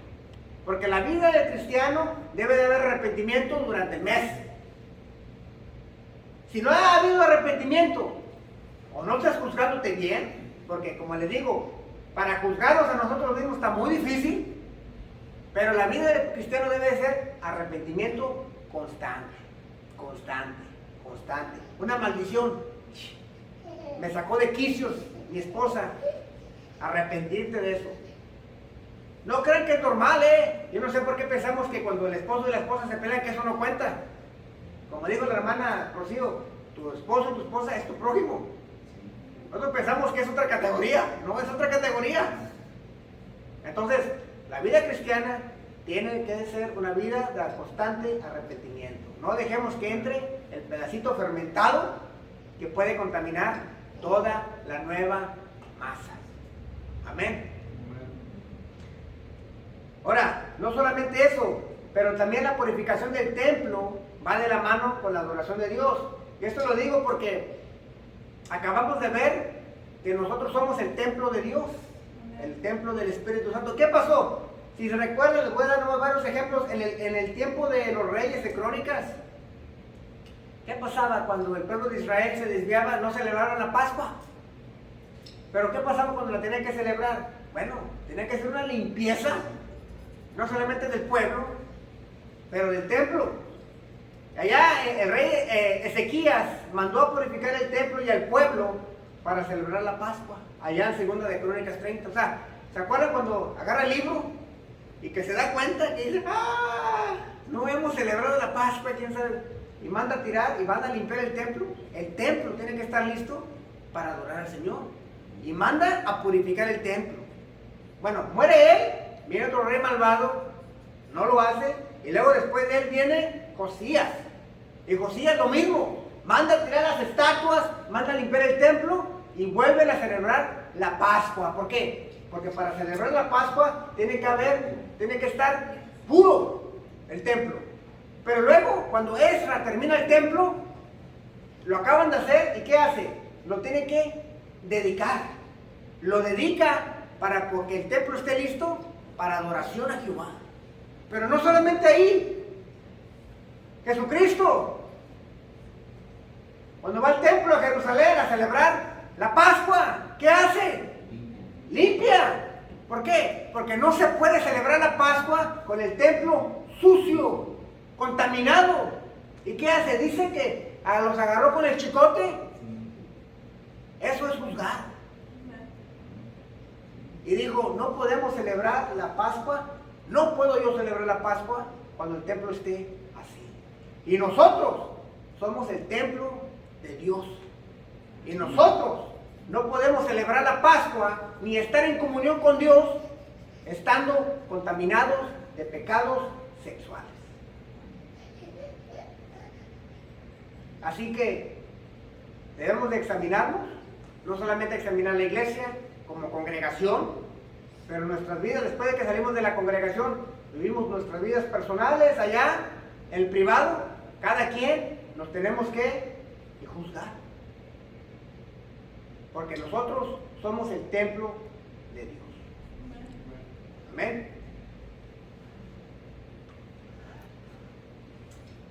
Porque la vida del cristiano debe de haber arrepentimiento durante el mes. Si no ha habido arrepentimiento, o no estás juzgándote bien, porque como les digo, para juzgarnos a nosotros mismos está muy difícil, pero la vida del cristiano debe de ser arrepentimiento constante, constante, constante. Una maldición me sacó de quicios mi esposa. Arrepentirte de eso. No crean que es normal, Yo no sé por qué pensamos que cuando el esposo y la esposa se pelean que eso no cuenta. Como dijo la hermana Rocío, tu esposo y tu esposa es tu prójimo. Nosotros pensamos que es otra categoría. No es otra categoría. Entonces, la vida cristiana tiene que ser una vida de constante arrepentimiento. No dejemos que entre el pedacito fermentado que puede contaminar toda la nueva masa. Amén. Ahora, no solamente eso, pero también la purificación del templo va de la mano con la adoración de Dios. Y esto lo digo porque acabamos de ver que nosotros somos el templo de Dios, el templo del Espíritu Santo. ¿Qué pasó? Si se recuerdan, les voy a dar varios ejemplos. En el tiempo de los reyes de Crónicas, ¿qué pasaba cuando el pueblo de Israel se desviaba? No celebraron la Pascua. Pero ¿qué pasaba cuando la tenían que celebrar? Bueno, tenía que ser una limpieza, no solamente del pueblo, pero del templo. Allá el rey Ezequías mandó a purificar el templo y al pueblo para celebrar la Pascua, allá en 2 de Crónicas 30. O sea, ¿se acuerdan cuando agarra el libro y que se da cuenta que dice, no hemos celebrado la Pascua, quién sabe? Y manda a tirar y van a limpiar el templo. El templo tiene que estar listo para adorar al Señor. Y manda a purificar el templo. Bueno, muere él, viene otro rey malvado, no lo hace, y luego después de él viene Josías. Y Josías lo mismo, manda a tirar las estatuas, manda a limpiar el templo, y vuelven a celebrar la Pascua. ¿Por qué? Porque para celebrar la Pascua tiene que estar puro el templo. Pero luego, cuando Ezra termina el templo, lo acaban de hacer, ¿y qué hace? Lo tiene que dedicar. Lo dedica porque el templo esté listo para adoración a Jehová. Pero no solamente ahí. Jesucristo, cuando va al templo a Jerusalén a celebrar la Pascua, ¿qué hace? Limpia. ¿Por qué? Porque no se puede celebrar la Pascua con el templo sucio, contaminado. ¿Y qué hace? Dice que los agarró con el chicote. Eso es juzgar. Y dijo, no podemos celebrar la Pascua, no puedo yo celebrar la Pascua cuando el templo esté así. Y nosotros somos el templo de Dios. Y nosotros no podemos celebrar la Pascua ni estar en comunión con Dios estando contaminados de pecados sexuales. Así que debemos de examinarnos, no solamente examinar la iglesia como congregación, pero nuestras vidas, después de que salimos de la congregación, vivimos nuestras vidas personales allá, en el privado, cada quien nos tenemos que juzgar. Porque nosotros somos el templo de Dios. Amén.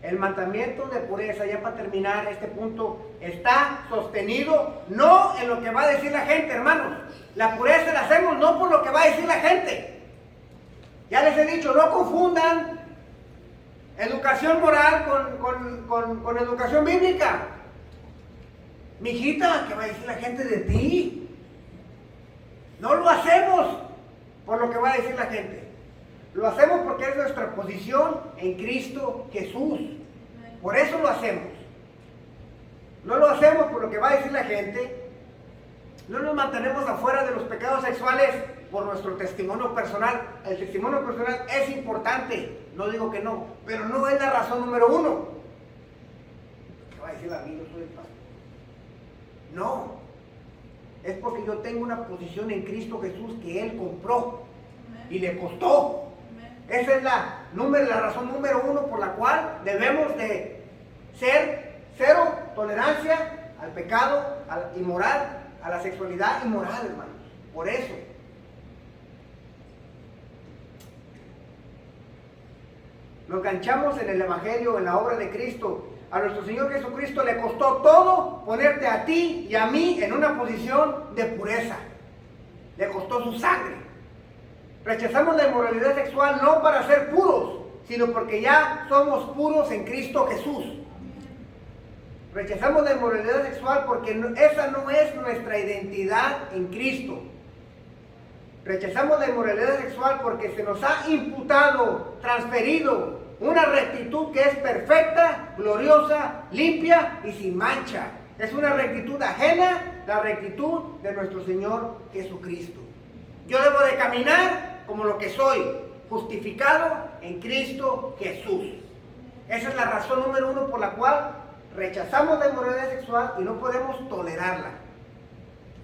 El mandamiento de pureza, ya para terminar este punto, está sostenido no en lo que va a decir la gente, hermanos. La pureza la hacemos no por lo que va a decir la gente. Ya les he dicho, no confundan educación moral con educación bíblica. Mijita, ¿qué va a decir la gente de ti? No lo hacemos por lo que va a decir la gente. Lo hacemos porque es nuestra posición en Cristo Jesús. Por eso lo hacemos. No lo hacemos por lo que va a decir la gente. No nos mantenemos afuera de los pecados sexuales por nuestro testimonio personal. El testimonio personal es importante, no digo que no, pero no es la razón número uno. ¿Qué va a decir la Biblia? Yo soy el pastor. No, es porque yo tengo una posición en Cristo Jesús que Él compró y le costó. Esa es la razón número uno por la cual debemos de ser cero tolerancia al pecado inmoral, a la sexualidad inmoral, hermanos. Por eso. Nos ganchamos en el Evangelio, en la obra de Cristo. A nuestro Señor Jesucristo le costó todo ponerte a ti y a mí en una posición de pureza. Le costó su sangre. Rechazamos la inmoralidad sexual no para ser puros, sino porque ya somos puros en Cristo Jesús. Rechazamos la inmoralidad sexual porque esa no es nuestra identidad en Cristo. Rechazamos la inmoralidad sexual porque se nos ha imputado, transferido una rectitud que es perfecta, gloriosa, limpia y sin mancha. Es una rectitud ajena, la rectitud de nuestro Señor Jesucristo. Yo debo de caminar como lo que soy, justificado en Cristo Jesús. Esa es la razón número uno por la cual rechazamos la inmoralidad sexual y no podemos tolerarla.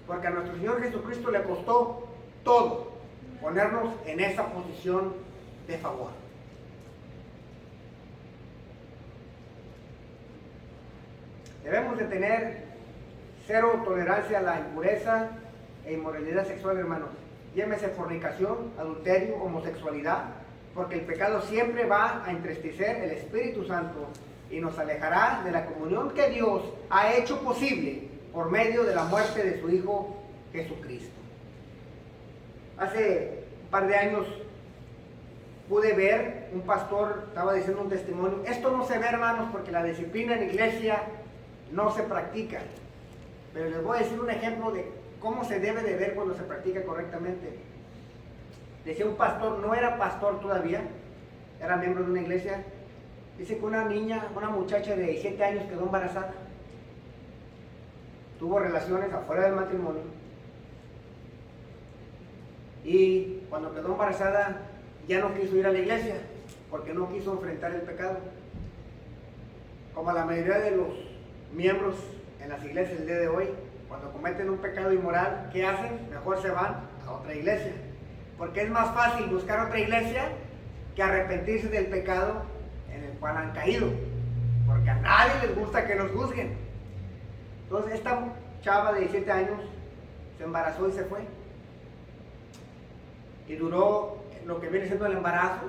Porque a nuestro Señor Jesucristo le costó todo ponernos en esa posición de favor. Debemos de tener cero tolerancia a la impureza e inmoralidad sexual, hermanos. Llámese fornicación, adulterio, homosexualidad, porque el pecado siempre va a entristecer el Espíritu Santo y nos alejará de la comunión que Dios ha hecho posible por medio de la muerte de su Hijo Jesucristo. Hace un par de años pude ver, un pastor estaba diciendo un testimonio. Esto no se ve, hermanos, porque la disciplina en la iglesia no se practica. Pero les voy a decir un ejemplo de cómo se debe de ver cuando se practica correctamente. Decía un pastor, no era pastor todavía, era miembro de una iglesia. Dice que una muchacha de 17 años quedó embarazada. Tuvo relaciones afuera del matrimonio. Y cuando quedó embarazada ya no quiso ir a la iglesia porque no quiso enfrentar el pecado. Como la mayoría de los miembros en las iglesias el día de hoy, cuando cometen un pecado inmoral, ¿qué hacen? Mejor se van a otra iglesia. Porque es más fácil buscar otra iglesia que arrepentirse del pecado en el cual han caído. Porque a nadie les gusta que nos juzguen. Entonces esta chava de 17 años se embarazó y se fue. Y duró lo que viene siendo el embarazo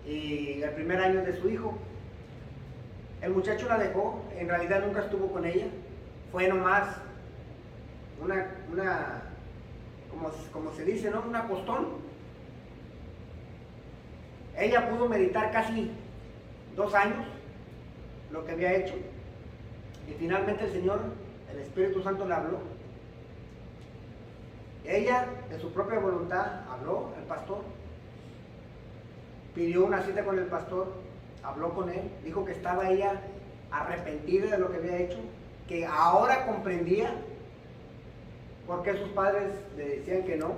y el primer año de su hijo. El muchacho la dejó, en realidad nunca estuvo con ella. Fue nomás como se dice, ¿no? Un acostón. Ella pudo meditar casi 2 años lo que había hecho. Y finalmente el Señor, el Espíritu Santo le habló. Ella, de su propia voluntad, habló al pastor. Pidió una cita con el pastor, habló con él, dijo que estaba ella arrepentida de lo que había hecho, que ahora comprendía por qué sus padres le decían que no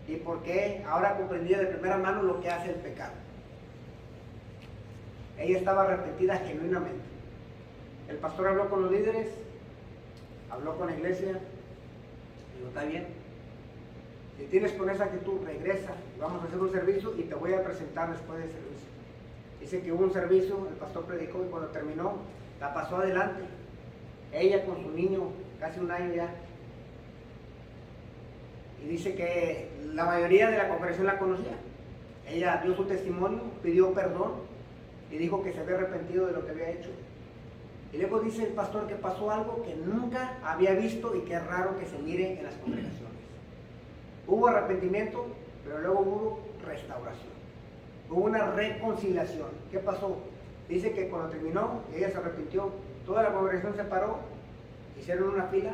y por qué ahora comprendía de primera mano lo que hace el pecado. Ella estaba arrepentida genuinamente. El pastor habló con los líderes, habló con la iglesia, dijo, está bien, si tienes con esa actitud, regresa, vamos a hacer un servicio y te voy a presentar después del servicio. Dice que hubo un servicio, el pastor predicó y cuando terminó, la pasó adelante. Ella con su niño, casi 1 año ya. Y dice que la mayoría de la congregación la conocía. Ella dio su testimonio, pidió perdón y dijo que se había arrepentido de lo que había hecho. Y luego dice el pastor que pasó algo que nunca había visto y que es raro que se mire en las congregaciones. Hubo arrepentimiento, pero luego hubo restauración. Hubo una reconciliación. ¿Qué pasó? Dice que cuando terminó, ella se arrepintió, toda la congregación se paró, hicieron una fila,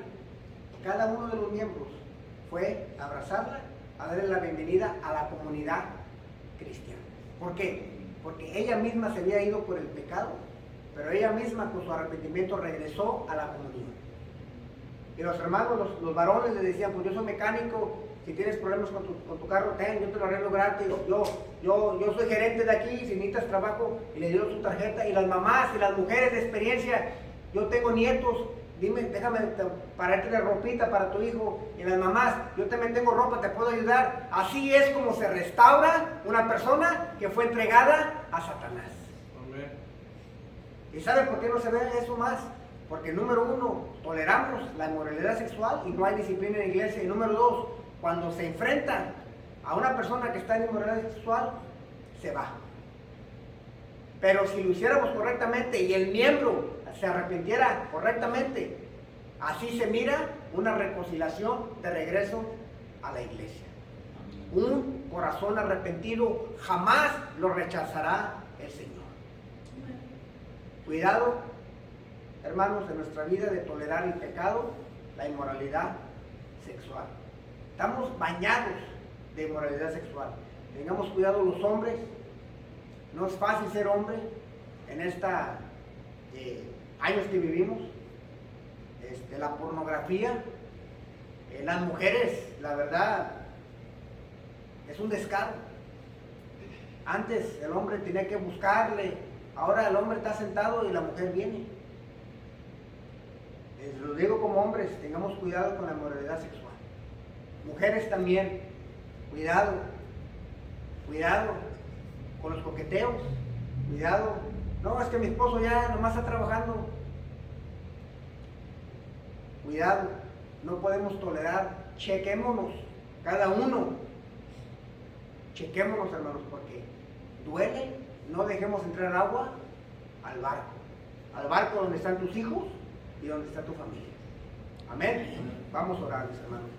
cada uno de los miembros fue a abrazarla, a darle la bienvenida a la comunidad cristiana. ¿Por qué? Porque ella misma se había ido por el pecado, pero ella misma con su arrepentimiento regresó a la comunión. Y los hermanos, los varones le decían, pues yo soy mecánico, si tienes problemas con tu carro, yo te lo arreglo gratis, yo soy gerente de aquí, si necesitas trabajo, y le dio su tarjeta. Y las mamás y las mujeres de experiencia, yo tengo nietos, dime, déjame pararte de ropita para tu hijo. Y las mamás, yo también tengo ropa, te puedo ayudar. Así es como se restaura una persona que fue entregada a Satanás. Amén. ¿Y sabe por qué no se ve eso más? Porque número 1, toleramos la inmoralidad sexual y no hay disciplina en la iglesia. Y número 2, cuando se enfrenta a una persona que está en inmoralidad sexual, se va. Pero si lo hiciéramos correctamente y el miembro se arrepintiera correctamente, así se mira una reconciliación de regreso a la iglesia. Un corazón arrepentido jamás lo rechazará el Señor. Cuidado, hermanos, en nuestra vida de tolerar el pecado, la inmoralidad sexual. Estamos bañados de inmoralidad sexual. Tengamos cuidado los hombres. No es fácil ser hombre en estos años que vivimos. La pornografía, las mujeres, la verdad, es un descaro. Antes el hombre tenía que buscarle, ahora el hombre está sentado y la mujer viene. Les lo digo como hombres, tengamos cuidado con la inmoralidad sexual. Mujeres también, cuidado con los coqueteos, cuidado. No, es que mi esposo ya nomás está trabajando. Cuidado, no podemos tolerar. Chequémonos, cada uno. Chequémonos, hermanos, porque duele. No dejemos entrar agua al barco donde están tus hijos y donde está tu familia. Amén. Vamos a orar, mis hermanos.